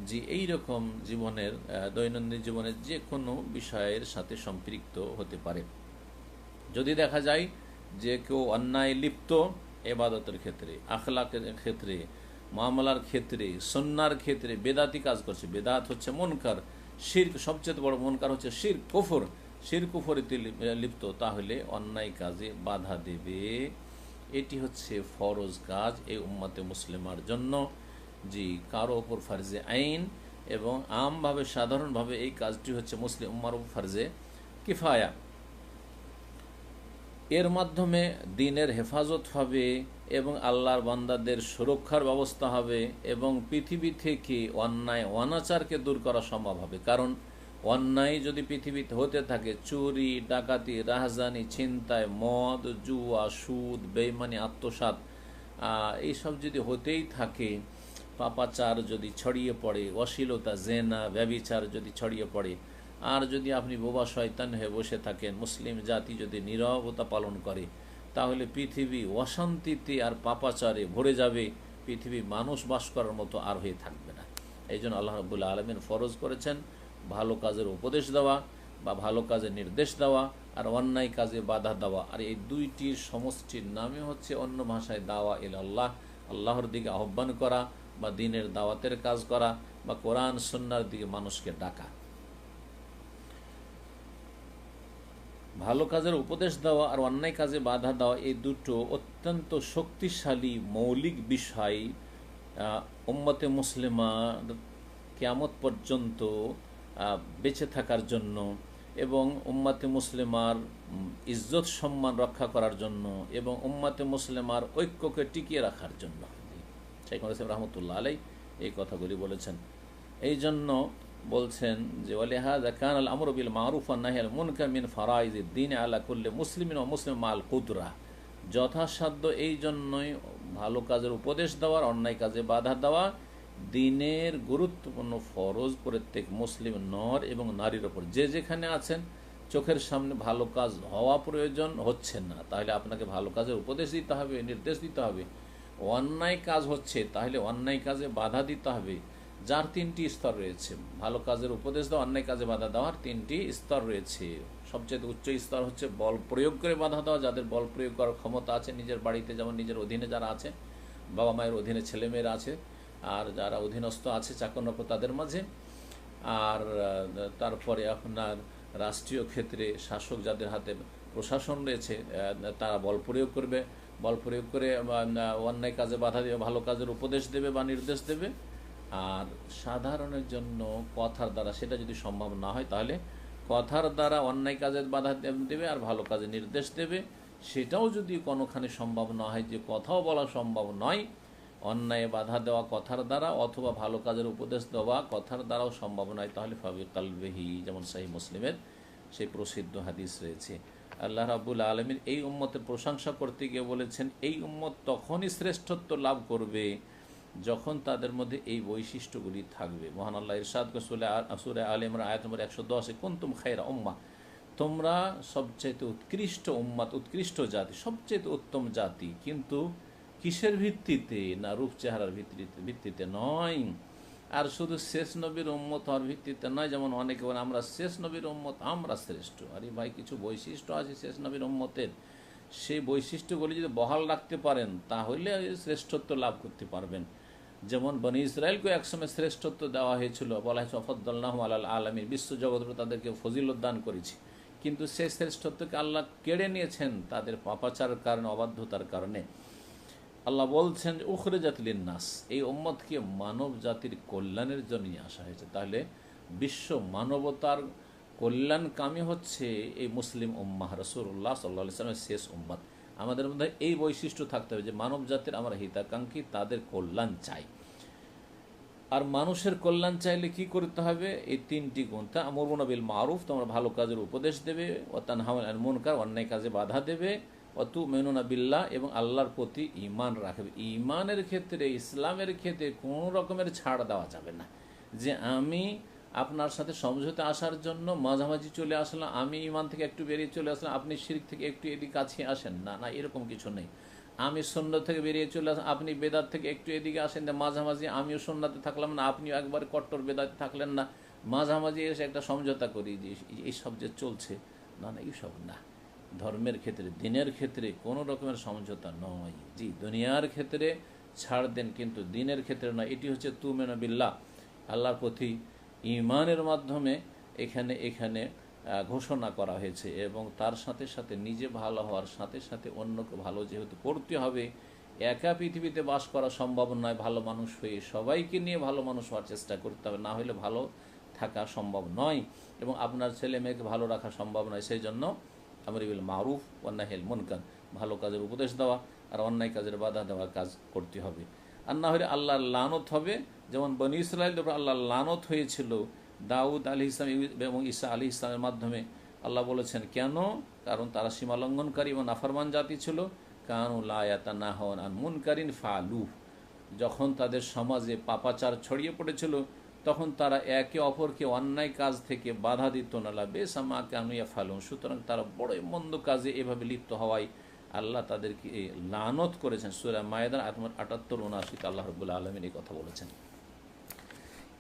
যে এইরকম জীবনের দৈনন্দিন জীবনের যে কোনো বিষয়ের সাথে সম্পৃক্ত হতে পারে। যদি দেখা যায় যে কেউ অন্যায় লিপ্ত, ইবাদতের ক্ষেত্রে, আখলাকের ক্ষেত্রে, মামলার ক্ষেত্রে, সুন্নাহর ক্ষেত্রে বেদাতি কাজ করছে, বেদাত হচ্ছে মুনকার, শিরক সবচেয়ে বড় মুনকার হচ্ছে শিরক, কুফর, শিরক কুফরিতে লিপ্ত, তাহলে অন্যায় কাজে বাধা দেবে। এটি হচ্ছে ফরজ কাজ এই উম্মতে মুসলিমার জন্য, জি, কারো ওপর ফারজে আইন, এবং আমভাবে সাধারণভাবে এই কাজটি হচ্ছে মুসলিম উম্মার উপর ফারজে কিফায়া। এর মাধ্যমে দ্বীনের হেফাজত হবে এবং আল্লাহর বান্দাদের সুরক্ষার ব্যবস্থা হবে, এবং পৃথিবী থেকে অন্যায় অনাচারকে দূর করা সম্ভব হবে। কারণ অন্যায় যদি পৃথিবীতে হতে থাকে, চুরি, ডাকাতি, রাহাজানি, ছিনতাই, মদ, জুয়া, সুদ, বেঈমানি, আত্মসাৎ, এইসব যদি হতেই থাকে, পাপাচার যদি ছড়িয়ে পড়ে, অশ্লীলতা, জেনা, ব্যভিচার যদি ছড়িয়ে পড়ে, আর যদি আপনি বোবা শয়তান হয়ে বসে থাকেন, মুসলিম জাতি যদি নীরবতা পালন করে, তাহলে পৃথিবী অশান্তিতে আর পাপাচারে ভরে যাবে, পৃথিবী মানুষ বাস করার মতো আর হয়ে থাকবে না। এই জন্য আল্লাহ রাব্বুল আলামিন ফরজ করেছেন ভালো কাজের উপদেশ দেওয়া বা ভালো কাজের নির্দেশ দেওয়া, আর অন্যায় কাজে বাধা দেওয়া। আর এই দুইটির সমষ্টির নামে হচ্ছে অন্য ভাষায় দাওয়া ইলাল্লাহ, আল্লাহর দিকে আহ্বান করা বা দ্বীনের দাওয়াতের কাজ করা বা কোরআন সুন্নাহর দিকে মানুষকে ডাকা। ভালো কাজের উপদেশ দেওয়া আর অন্যায় কাজে বাধা দেওয়া, এই দুটো অত্যন্ত শক্তিশালী মৌলিক বিষয় উম্মতে মুসলিমার কিয়ামত পর্যন্ত বেঁচে থাকার জন্য এবং উম্মতে মুসলিমার ইজ্জত সম্মান রক্ষা করার জন্য এবং উম্মতে মুসলিমার ঐক্যকে টিকিয়ে রাখার জন্য। শেখ মুহাম্মদ রহমতুল্লাহ আলাই এই কথাগুলি বলেছেন। এই জন্য বলছেন যে ওয়ালিহাযা কানাল আমরু বিল মারুফ ওয়ান নাহয়ুল মুনকার মিন ফারাইজিদ দ্বীন আলা কুল্লি মুসলিমিন ওয়া মুসলিম মাল কুদরা। যথাসাধ্য এই জন্যই ভালো কাজের উপদেশ দেওয়ার, অন্যায় কাজে বাধা দেওয়া দ্বীনের গুরুত্বপূর্ণ ফরজ প্রত্যেক মুসলিম নর এবং নারীর ওপর। যে যেখানে আছেন, চোখের সামনে ভালো কাজ হওয়া প্রয়োজন হচ্ছে না, তাহলে আপনাকে ভালো কাজের উপদেশ দিতে হবে, নির্দেশ দিতে হবে। অন্যায় কাজ হচ্ছে, তাহলে অন্যায় কাজে বাধা দিতে হবে। যার 3টি স্তর রয়েছে, ভালো কাজের উপদেশ দেওয়া, অন্যায় কাজে বাধা দেওয়ার 3টি স্তর রয়েছে। সবচেয়ে উচ্চ স্তর হচ্ছে বল প্রয়োগ করে বাধা দেওয়া, যাদের বল প্রয়োগ করার ক্ষমতা আছে, নিজের বাড়িতে যেমন নিজের অধীনে যারা আছে, বাবা মায়ের অধীনে ছেলেমেয়েরা আছে, আর যারা অধীনস্থ আছে চাকর-নকর তাদের মাঝে। আর তারপরে আপনার রাষ্ট্রীয় ক্ষেত্রে শাসক যাদের হাতে প্রশাসন রয়েছে, তারা বল প্রয়োগ করবে, বল প্রয়োগ করে অন্যায় কাজে বাধা দেবে, ভালো কাজের উপদেশ দেবে বা নির্দেশ দেবে। আর সাধারণের জন্য কথার দ্বারা সেটা যদি সম্ভব না হয়, তাহলে কথার দ্বারা অন্যায় কাজের বাধা দেবে আর ভালো কাজে নির্দেশ দেবে। সেটাও যদি কোনোখানে সম্ভব না হয়, যে কথাও বলা সম্ভব নয়, অন্যায় বাধা দেওয়া কথার দ্বারা অথবা ভালো কাজের উপদেশ দেওয়া কথার দ্বারাও সম্ভব নয়, তাহলে ফাবি কালবেহি, যেমন সহিহ মুসলিমের সেই প্রসিদ্ধ হাদিস রয়েছে। আল্লাহ রাব্বুল আলামিন এই উম্মতের প্রশংসা করতে গিয়ে বলেছেন, এই উম্মত তখনই শ্রেষ্ঠত্ব লাভ করবে যখন তাদের মধ্যে এই বৈশিষ্ট্যগুলি থাকবে। মহান আল্লাহ ইরশাদ করে সূরা আলে ইমরান আয়াত নম্বর 110, কুনতুম খায়রা উম্মাহ, তোমরা সবচেয়ে উৎকৃষ্ট উম্মাত, উৎকৃষ্ট জাতি, সবচেয়ে উত্তম জাতি। কিন্তু কিসের ভিত্তিতে? না রূপ চেহারার ভিত্তিতে নয়, আর শুধু শেষ নবীর উম্মত হওয়ার ভিত্তিতে নয়। যেমন অনেকে বলে আমরা শেষ নবীর উম্মত, আমরা শ্রেষ্ঠ। আরে ভাই, কিছু বৈশিষ্ট্য আছে শেষ নবীর উম্মতের, সেই বৈশিষ্ট্যগুলি যদি বহাল রাখতে পারেন তাহলে শ্রেষ্ঠত্ব লাভ করতে পারবেন। যেমন বনি ইসরায়েলকে একসময় শ্রেষ্ঠত্ব দেওয়া হয়েছিল, বলা হয়েছে ওয়াফাদ্দালনাহুম আলাল আলামিন, বিশ্বজগতের তাদেরকে ফজিলত দান করেছি, কিন্তু সেই শ্রেষ্ঠত্বকে আল্লাহ কেড়ে নিয়েছেন তাদের পাপাচারের কারণে, অবাধ্যতার কারণে। আল্লাহ বলছেন উখরিজাত লিন্নাস, এই উম্মতকে মানব জাতির কল্যাণের জন্য নিয়ে আসা হয়েছে। তাহলে বিশ্ব মানবতার কল্যাণকামী হচ্ছে এই মুসলিম উম্মাহ, রাসূলুল্লাহ সাল্লাল্লাহু আলাইহি ওয়াসাল্লামের শেষ উম্মত। আমাদের মধ্যে এই বৈশিষ্ট্য থাকতে হবে যে মানব জাতির আমরা হিতাকাঙ্ক্ষী, তাদের কল্যাণ চাই। আর মানুষের কল্যাণ চাইলে কি করতে হবে? এই তিনটি গুণ। তা'মুরুনা বিল মারুফ, তোমরা ভালো কাজের উপদেশ দেবে, ওয়া তানহাউনা আনিল মুনকার, অন্যায় কাজে বাধা দেবে, ওয়া তু'মিনুনা বিল্লাহ, এবং আল্লাহর প্রতি ঈমান রাখবে। ঈমানের ক্ষেত্রে, ইসলামের ক্ষেত্রে কোনো রকমের ছাড় দেওয়া যাবে না, যে আমি আপনার সাথে সমঝোতা আসার জন্য মাঝামাঝি চলে আসলাম, আমি ঈমান থেকে একটু বেরিয়ে চলে আসলাম, আপনি শিরক থেকে একটু এদিক কাছে আসেন, না না, এরকম কিছু নেই। আমি সুন্নাত থেকে বেরিয়ে চলে আসলাম, আপনি বেদাত থেকে একটু এদিকে আসেন, মাঝামাঝি আমিও সুন্নাতে থাকলাম না, আপনিও একবার কট্টর বেদাতে থাকলেন না, মাঝামাঝি এসে একটা সমঝোতা করি যে এইসব যে চলছে, না না, এইসব না। ধর্মের ক্ষেত্রে, দিনের ক্ষেত্রে কোনো রকমের সমঝোতা নয়। জি, দুনিয়ার ক্ষেত্রে ছাড় দেন, কিন্তু দিনের ক্ষেত্রে নয়। এটি হচ্ছে তুমিনু বিল্লাহ, আল্লাহর প্রতি ঈমানের মাধ্যমে এখানে ঘোষণা করা হয়েছে। এবং তার সাথে সাথে নিজে ভালো হওয়ার সাথে সাথে অন্যকে ভালো যেহেতু করতে হবে, একা পৃথিবীতে বাস করা সম্ভব নয় ভালো মানুষ হয়ে, সবাইকে নিয়ে ভালো মানুষ হওয়ার চেষ্টা করতে হবে, না হলে ভালো থাকা সম্ভব নয় এবং আপনার ছেলে মেয়েকে ভালো রাখা সম্ভব নয়। সেই জন্য আমর বিল মারুফ ওয়া নাহিল মুনকার, ভালো কাজের উপদেশ দেওয়া আর অন্যায় কাজের বাধা দেওয়ার কাজ করতে হবে। আর না হলে আল্লাহর লানত হবে। যেমন বনী ইসরাইলের উপর আল্লাহর লানত হয়েছিল দাউদ আলাইহিস সালাম এবং ঈসা আলাইহিস সালামের মাধ্যমে। আল্লাহ বলেছেন কেন? কারণ তারা সীমালঙ্ঘনকারী এবং নাফরমান জাতি ছিল। কানু লা ইয়াতানাহাউনা আন মুনকারিন ফাআলুহু, যখন তাদের সমাজে পাপাচার ছড়িয়ে পড়েছিল তখন তারা একে অপরকে অন্যায় কাজ থেকে বাধা দিত না। লাবিসা মা কানু ইয়াফআলুন, সুতরাং তারা বড়ই মন্দ কাজে এভাবে লিপ্ত হওয়ায় আল্লাহ তাদেরকে লানত করেছেন। সূরা মায়েদার আয়াত নম্বর ৭৮-৭৯ আল্লাহ রাব্বুল আলামিন এই কথা বলেছেন।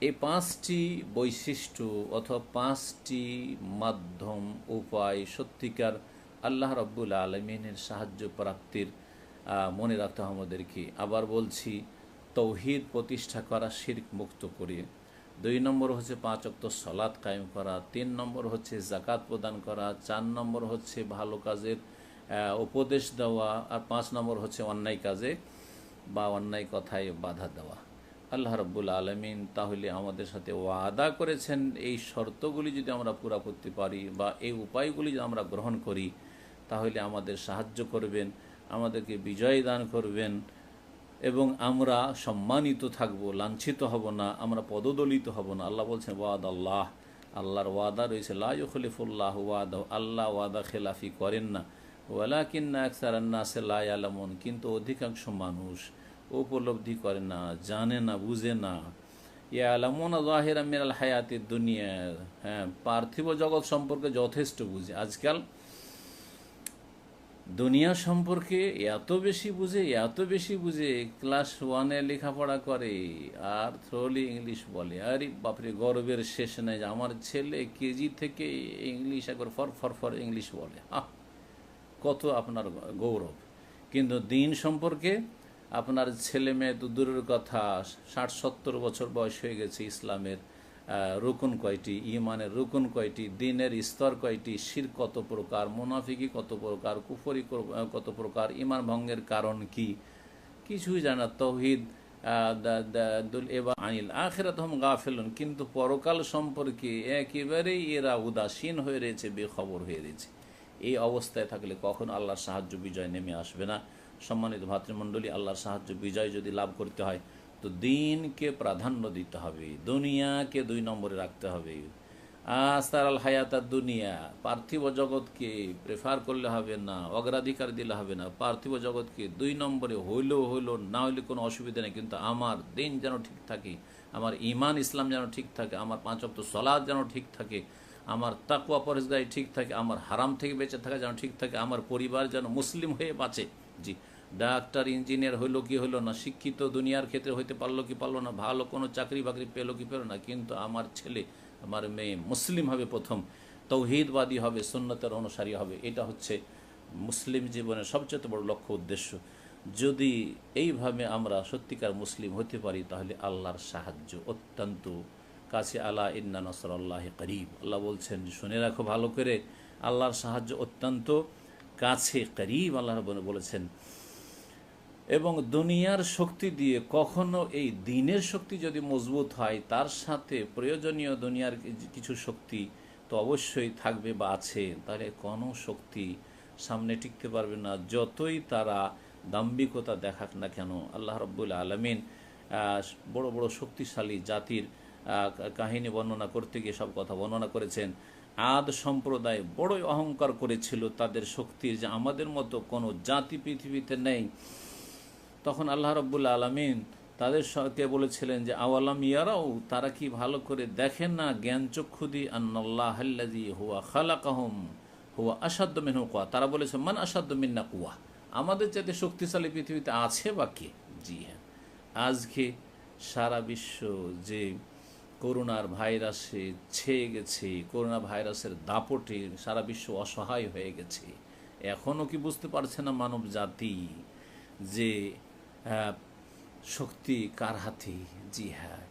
এই পাঁচটি বৈশিষ্ট্য অথবা পাঁচটি মাধ্যম, উপায় সত্যিকার আল্লাহ রাব্বুল আলামিনের সাহায্য প্রাপ্তির মনে রাখতে হবে আমাদেরকে। আবার বলছি, তৌহিদ প্রতিষ্ঠা করা, শিরক মুক্ত করে। ২ নম্বর হচ্ছে ৫ ওয়াক্ত সালাত কায়েম করা। ৩ নম্বর হচ্ছে যাকাত প্রদান করা। ৪ নম্বর হচ্ছে ভালো কাজের উপদেশ দেওয়া। আর ৫ নম্বর হচ্ছে অন্যায় কাজে বা অন্যায় কথায় বাধা দেওয়া। আল্লাহ রাব্বুল আলামিন তাহলে আমাদের সাথে ওয়াদা করেছেন, এই শর্তগুলি যদি আমরা পুরা করতে পারি বা এই উপায়গুলি যদি আমরা গ্রহণ করি তাহলে আমাদের সাহায্য করবেন, আমাদেরকে বিজয় দান করবেন এবং আমরা সম্মানিত থাকব, লাঞ্ছিত হব না, আমরা পদদলিত হব না। আল্লাহ বলছেন ওয়াদ আল্লাহ, আল্লাহর ওয়াদা রয়েছে, লা ইউখলিফুল্লাহু ওয়াদাহু, আল্লাহ ওয়াদা খেলাফি করেন না। ওয়ালাকিন্না আকসারান নাসি লা ইয়ালামুন, কিন্তু অধিকাংশ মানুষ উপলব্ধি করে না, জানে না, বুঝে না। ইয়ালামুনা যাহিরাম মিনাল হায়াতিদ দুনিয়া, হ্যাঁ, পার্থিব জগৎ সম্পর্কে যথেষ্ট বুঝে। আজকাল দুনিয়া সম্পর্কে এত বেশি বুঝে ক্লাস 1-এ লেখাপড়া করে আর থ্রোলি ইংলিশ বলে। আরে বাপরে, গর্বের শেষ নেই যে আমার ছেলে কেজি থেকে ইংলিশ একবার ফর ইংলিশ বলে। কত আপনার গৌরব। কিন্তু দিন সম্পর্কে আপনার ছেলে মেয়ে তো দূরের কথা, 60-70 বছর বয়স হয়ে গেছে, ইসলামের রুকুন কয়টি, ঈমানের রুকুন কয়টি, দিনের স্তর কয়টি, শিরক কত প্রকার, মুনাফিকি কত প্রকার, কুফরি কত প্রকার, ঈমান ভঙ্গের কারণ কি, কিছুই জানে না। তৌহিদ এবার আনিল আখিরাত হুম গাফিলুন, কিন্তু পরকাল সম্পর্কে একেবারেই এরা উদাসীন হয়ে রয়েছে, বেখবর হয়ে রয়েছে। এই অবস্থায় থাকলে কখন আল্লাহর সাহায্য বিজয় নেমে আসবে না। সম্মানিত ভাতৃমণ্ডলী, আল্লাহর সাহায্য বিজয় যদি লাভ করতে হয় তো দিনকে প্রাধান্য দিতে হবে, দুনিয়াকে 2 নম্বরে রাখতে হবে। আস্তার আল হায়াত দুনিয়া, পার্থিব জগৎকে প্রেফার করলে হবে না, অগ্রাধিকার দিলে হবে না। পার্থিব জগৎকে 2 নম্বরে হইলেও হইলো, না হইলে কোনো অসুবিধা নেই, কিন্তু আমার দিন যেন ঠিক থাকে, আমার ইমান ইসলাম যেন ঠিক থাকে, আমার 5 ওয়াক্ত সালাত যেন ঠিক থাকে, আমার তাকওয়া পরহেজগারি ঠিক থাকে, আমার হারাম থেকে বেঁচে থাকা যেন ঠিক থাকে, আমার পরিবার যেন মুসলিম হয়ে বাঁচে। জি, ডাক্তার ইঞ্জিনিয়ার হইলো কি হইলো না, শিক্ষিত দুনিয়ার ক্ষেত্রে হইতে পারলো কি পারলো না, ভালো কোনো চাকরি বাকরি পেলো কি পেলো না, কিন্তু আমার ছেলে আমার মেয়ে মুসলিম হবে, প্রথম তৌহিদবাদী হবে, সুন্নতের অনুসারী হবে। এটা হচ্ছে মুসলিম জীবনের সবচেয়ে বড় লক্ষ্য উদ্দেশ্য। যদি এইভাবে আমরা সত্যিকার মুসলিম হতে পারি তাহলে আল্লাহর সাহায্য অত্যন্ত কাছে। আলা ইন্না নাসরাল্লাহি করিব, আল্লাহ বলছেন শুনে রাখো ভালো করে, আল্লাহর সাহায্য অত্যন্ত কাছে, করিব আল্লাহ বলেছেন। এবং দুনিয়ার শক্তি দিয়ে কখনো, এই দিনের শক্তি যদি মজবুত হয় তার সাথে প্রয়োজনীয় দুনিয়ার কিছু শক্তি তো অবশ্যই থাকবে বা আছে, তাহলে কোনো শক্তি সামনে টিকতে পারবে না, যতই তারা দাম্ভিকতা দেখাক না কেন। আল্লাহ রাব্বুল আলামিন বড় বড় শক্তিশালী জাতির কাহিনী বর্ণনা করতে গিয়ে সব কথা বর্ণনা করেছেন। আদ সম্প্রদায় বড়ই অহংকার করেছিল তাদের শক্তির, যে আমাদের মতো কোনো জাতি পৃথিবীতে নেই। তখন আল্লাহ রাব্বুল আলামিন তাদের কে বলেছিলেন যে আওয়ালাম ইয়ারাও, তারা কি ভালো করে দেখেন না, জ্ঞান চক্ষু দি, আন্নাল্লাহাল্লাযী হুয়া খালাকাহুম হুয়া আশাদ্দু মিনহু কুওয়া। তারা বলেছে মান আশাদ্দু মিন্না কুওয়া, আমাদের চাইতে শক্তিশালী পৃথিবীতে আছে বা কে? জি হ্যাঁ, আজকে সারা বিশ্ব যে করোনার ভাইরাসে ছেয়ে গেছে, করোনা ভাইরাসের দাপটে সারা বিশ্ব অসহায় হয়ে গেছে। এখনও কি বুঝতে পারছে না মানব জাতি যে শক্তি কার হাতে? জি হ্যাঁ,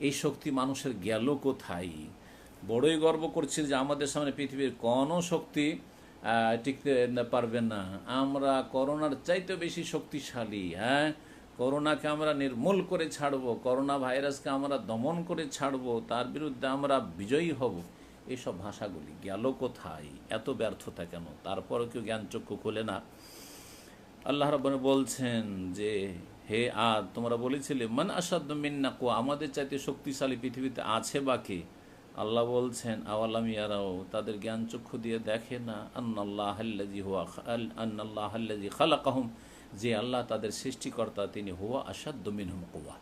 এই শক্তি মানুষের গেল কোথায়? বড়ই গর্ব করছে যে আমাদের সামনে পৃথিবীর কোনো শক্তি টিকতে পারবে না, আমরা করোনার চাইতে বেশি শক্তিশালী। হ্যাঁ, করোনাকে আমরা নির্মূল করে ছাড়ব, করোনা ভাইরাসকে আমরা দমন করে ছাড়ব, তার বিরুদ্ধে আমরা বিজয়ী হব। এইসব ভাষাগুলি গেল কোথায়? এত ব্যর্থতা কেন? তারপরও কেউ জ্ঞানচক্ষু খোলে না। আল্লাহ রাব্বুল বলছেন যে হে আদ, তোমরা বলেছিলে মান আশাদ্দু মিন্না কুওয়া, আমাদের চাইতে শক্তিশালী পৃথিবীতে আছে বা কে? আল্লাহ বলছেন আওয়ালাম ইয়ারাও, তাদের জ্ঞান চক্ষু দিয়ে দেখে না, আন্নাল্লাহাল্লাযী খালাকাহুম, যে আল্লাহ তাদের সৃষ্টিকর্তা, তিনি হুয়া আশাদ্দু মিনহুম কুওয়া,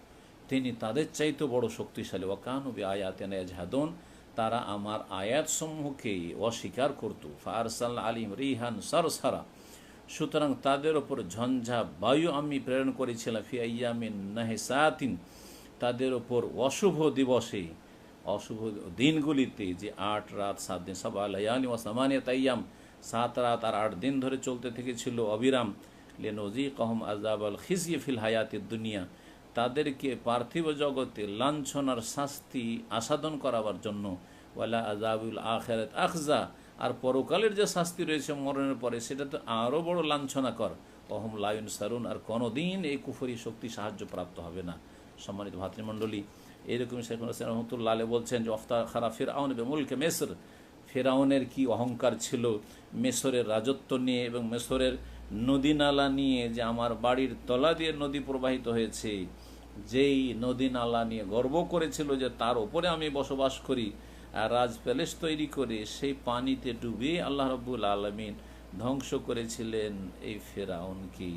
তিনি তাদের চাইতে বড় শক্তিশালী। ওয়া কানু বিআয়াতিনা ইয়াজহাদুন, তারা আমার আয়াতসমূহকে অস্বীকার করত। ফাআরসালনা আলাইহিম রিহান সারসারা, সুতরাং তাদের ওপর ঝঞ্ঝা বায়ু আমি প্রেরণ করেছিলাম। ফি আইয়ামিন নাহিসাতিন, তাদের ওপর অশুভ দিবসে, অশুভ দিনগুলিতে, যে 8 রাত 7 দিন, সাবা লায়ালি ওয়া সামানিয়াত আইয়াম, 7 রাত আর 8 দিন ধরে চলতে থেকেছিল অবিরাম। লিনুযীকাহুম আযাবাল খিজয়ি ফিল হায়াতিদ দুনিয়া, তাদেরকে পার্থিব জগতে লাঞ্ছনার শাস্তি আসাদন করাবার জন্য। ওয়ালা আযাবুল আখিরাত আখজা, আর পরকালের যে শাস্তি রয়েছে মরণের পরে, সেটা তো আরও বড় লাঞ্ছনাকর। অহম লা ইউনসারুন, আর কোনোদিন এই কুফরি শক্তি সাহায্য প্রাপ্ত হবে না। সম্মানিত ভাতৃমণ্ডলী, এরকম শেখ হোসেন রহমতুল্লাহ আলাইহি বলছেন যে ইফতাখারা ফিরআউন বিমুলকি মিসর, ফেরাউনের কি অহংকার ছিল মিসরের রাজত্ব নিয়ে এবং মিসরের নদী নালা নিয়ে, যে আমার বাড়ির তলা দিয়ে নদী প্রবাহিত হয়েছে, যেই নদী নালা নিয়ে গর্ব করেছিল যে তার উপরে আমি বসবাস করি, আর রাজ প্যালেস তৈরি করে সেই পানিতে ডুবে আল্লাহ রাব্বুল আলামিন ধ্বংস করেছিলেন এই ফেরাউনকে।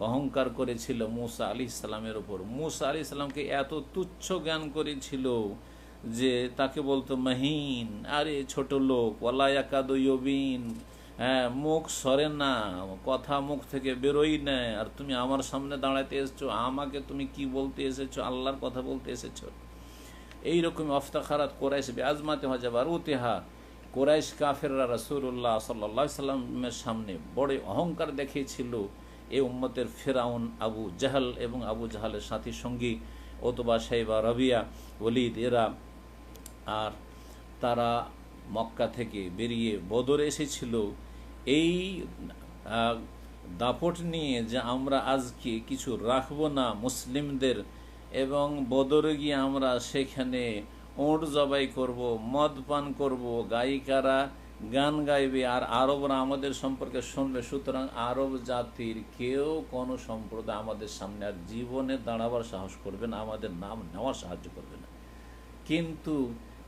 অহংকার করেছিল মূসা আলাইহিস সালামের উপর। মূসা আলাইহিস সালামকে এত তুচ্ছ জ্ঞান করেছিল যে তাকে বলতো মহিন, আরে ছোট লোক, ওয়ালা ইয়াকাদু ইউবিন, হ্যাঁ, মুখ সরে না, কথা মুখ থেকে বেরোই না, আর তুমি আমার সামনে দাঁড়াতে এসেছো, আমাকে তুমি কি বলতে এসেছো? আল্লাহর কথা বলতে এসেছো। এইরকম ইফতাখারাত কোরাইশ বিআজমাতি ওয়াজাবারুতিহা, কোরাইশ কাফেররা রাসূলুল্লাহ সাল্লাল্লাহু আলাইহি সাল্লামের সামনে বড় অহংকার দেখিয়েছিল। এই উম্মতের ফিরআউন, আবু জাহল এবং আবু জাহলের সাথী সঙ্গী ওতবা, শাইবা, রাবিয়া, ওলীদ, এরা, আর তারা মক্কা থেকে বেরিয়ে বদরে এসেছিল। এই দাপট নিয়ে যে আমরা আজকে কিছু রাখবো না মুসলিমদের, এবং বদরে গিয়ে আমরা সেখানে ওঁট জবাই করব, মদ পান করব, গায়িকারা গান গাইবে আর আরবরা আমাদের সম্পর্কে শুনবে, সুতরাং আরব জাতির কেউ কোনো সম্প্রদায় আমাদের সামনে আর জীবনে দাঁড়াবার সাহস করবে না, আমাদের নাম নেওয়ার সাহায্য করবে না। কিন্তু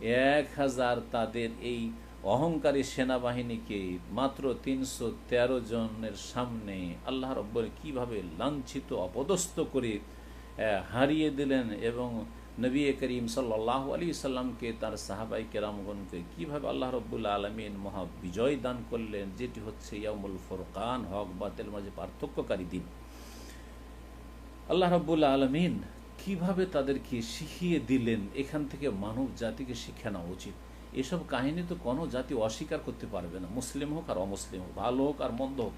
1000 তাদের এই অহংকারী সেনাবাহিনীকে মাত্র 313 জনের সামনে আল্লাহ রব্বুল কিভাবে লাঞ্ছিত অপদস্থ করে হারিয়ে দিলেন, এবং নবী করিম সাল্লাল্লাহু আলাইহি সাল্লামকে তার সাহাবাই কেরামগণকে কিভাবে আল্লাহ রব্বুল আলমিন মহা বিজয় দান করলেন, যেটি হচ্ছে ইয়াউমুল ফুরকান, হক বাতিল মাঝে পার্থক্যকারী দিন। আল্লাহ রব্বুল আলমিন কিভাবে তাদেরকে শিখিয়ে দিলেন, এখান থেকে মানব জাতিকে শিক্ষা নেওয়া উচিত। এসব কাহিনী তো কোনো জাতি অস্বীকার করতে পারবে না, মুসলিম হোক আর অমুসলিম হোক, ভালো হোক আর মন্দ হোক।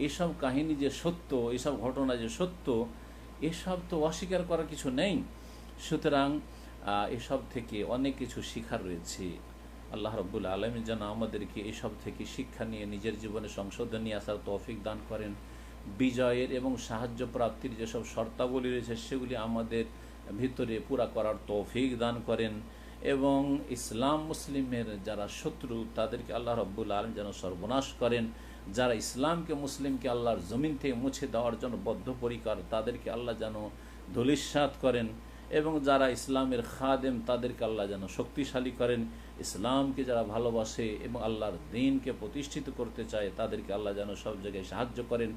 এসব কাহিনী যে সত্য, এসব ঘটনা যে সত্য, এসব তো অস্বীকার করার কিছু নেই। সুতরাং এসব থেকে অনেক কিছু শিক্ষার রয়েছে। আল্লাহ রব্বুল আলমিন যেন আমাদেরকে এসব থেকে শিক্ষা নিয়ে নিজের জীবনে সংশোধনী আসার তৌফিক দান করেন। বিজয়ের এবং সাহায্য প্রাপ্তির যেসব শর্তাবলী রয়েছে সেগুলি আমাদের ভিতরে পুরা করার তৌফিক দান করেন, এবং ইসলাম মুসলিমের যারা শত্রু তাদেরকে আল্লাহ রব্বুল আলমিন যেন সর্বনাশ করেন। যারা ইসলামকে মুসলিমকে আল্লাহর জমিন থেকে মুছে দেওয়ার জন্য বদ্ধপরিকর তাদেরকে আল্লাহ যেন ধূলিসাৎ করেন, এবং যারা ইসলামের খাদেম তাদেরকে আল্লাহ যেন শক্তিশালী করেন। ইসলামকে যারা ভালোবাসে এবং আল্লাহর দ্বীনকে প্রতিষ্ঠিত করতে চায় তাদেরকে আল্লাহ যেন সব জায়গায় সাহায্য করেন।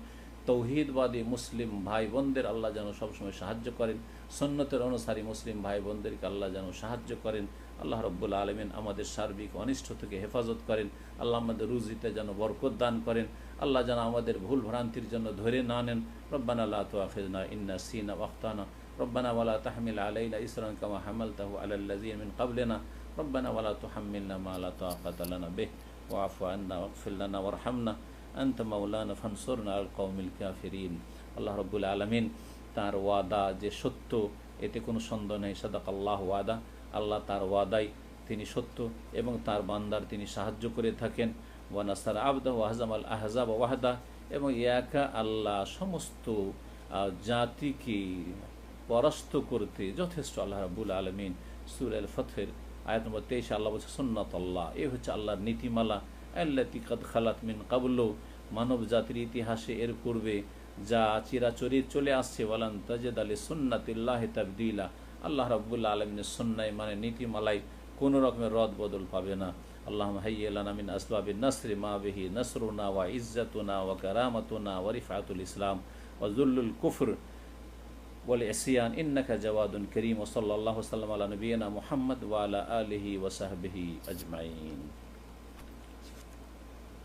তৌহিদবাদী মুসলিম ভাই বোনদের আল্লাহ যেন সবসময় সাহায্য করেন। সুন্নতের অনুসারী মুসলিম ভাই বোনদেরকে আল্লাহ যেন সাহায্য করেন। আল্লাহ রব্বুল আলমিন আমাদের সার্বিক অনিষ্ট থেকে হেফাজত করেন। আল্লাহ আমাদের রুজিতে যেন বরকত দান করেন। আল্লাহ যেন আমাদের ভুল ভ্রান্তির জন্য ধরে না নেন। রব্বানা লা তুআখিযনা ইন নাসিনা ওয়া আখতানা রব্বানা ওয়ালা তাহমিল আলাইনা ইসরান কামা হামালতাহু আলাল লাযিনা মিন ক্বাবলিনা রব্বানা ওয়ালা তুহাম্মিলনা মা লা তাকাতা লানা বিহি ওয়া'ফু আন্না ওয়াগফির লানা ওয়ারহামনা আনতা মাওলানা ফানসুরনা আল কওমিল কাফিরিন। আল্লাহ রব্বুল আলমিন তার ওয়াদা যে সত্য, এতে কোনো সন্দেহ নেই। সাদাকাল্লাহু ওয়াদা, আল্লাহ তার ওয়াদাই তিনি সত্য এবং তার বান্দার তিনি সাহায্য করে থাকেন। ওয়া নাসারা আবদাহু ওয়া হাজামাল আহজাব ওয়াহদা, এবং একা আল্লাহ সমস্ত জাতিকে পরাস্ত করতে যথেষ্ট। আল্লাহ রাব্বুল আলামিন সূরা আল ফাতহের আয়াত নম্বর 23 আল্লাহ বলছে সুন্নাতুল্লাহ, এ হচ্ছে আল্লাহর নীতিমালা, আল্লাতী কাদ খালাত মিন ক্বাবলু, মানব জাতির ইতিহাসে এর পূর্বে যা চিরাচরিত চলে আসছে। ওয়ালান তাজিদা লিসুন্নাতিল্লাহি তাবদীলা, আল্লাহ রাব্বুল আলামিনের সুন্নাহ মানে নীতিমালায় কোনো রকমের রদ বদল পাবে না। আল্লাহুম্মা হাইয়্যি লানা মিন আসবাবিন নাসরি মা বিহি নাসরুনা ওয়া ইজ্জাতুনা ওয়া কারামাতুনা ওয়া রিফআতুল ইসলাম ওয়া যুল্লুল কুফর ওয়াল ইসয়ান ইন্নাকা জাওয়াদুন কারীম। ওয়া সাল্লাল্লাহু ওয়া সাল্লাম আলা নবিয়িনা মুহাম্মদ ওয়া আলা আলিহি ওয়া সাহবিহি আজমাইন।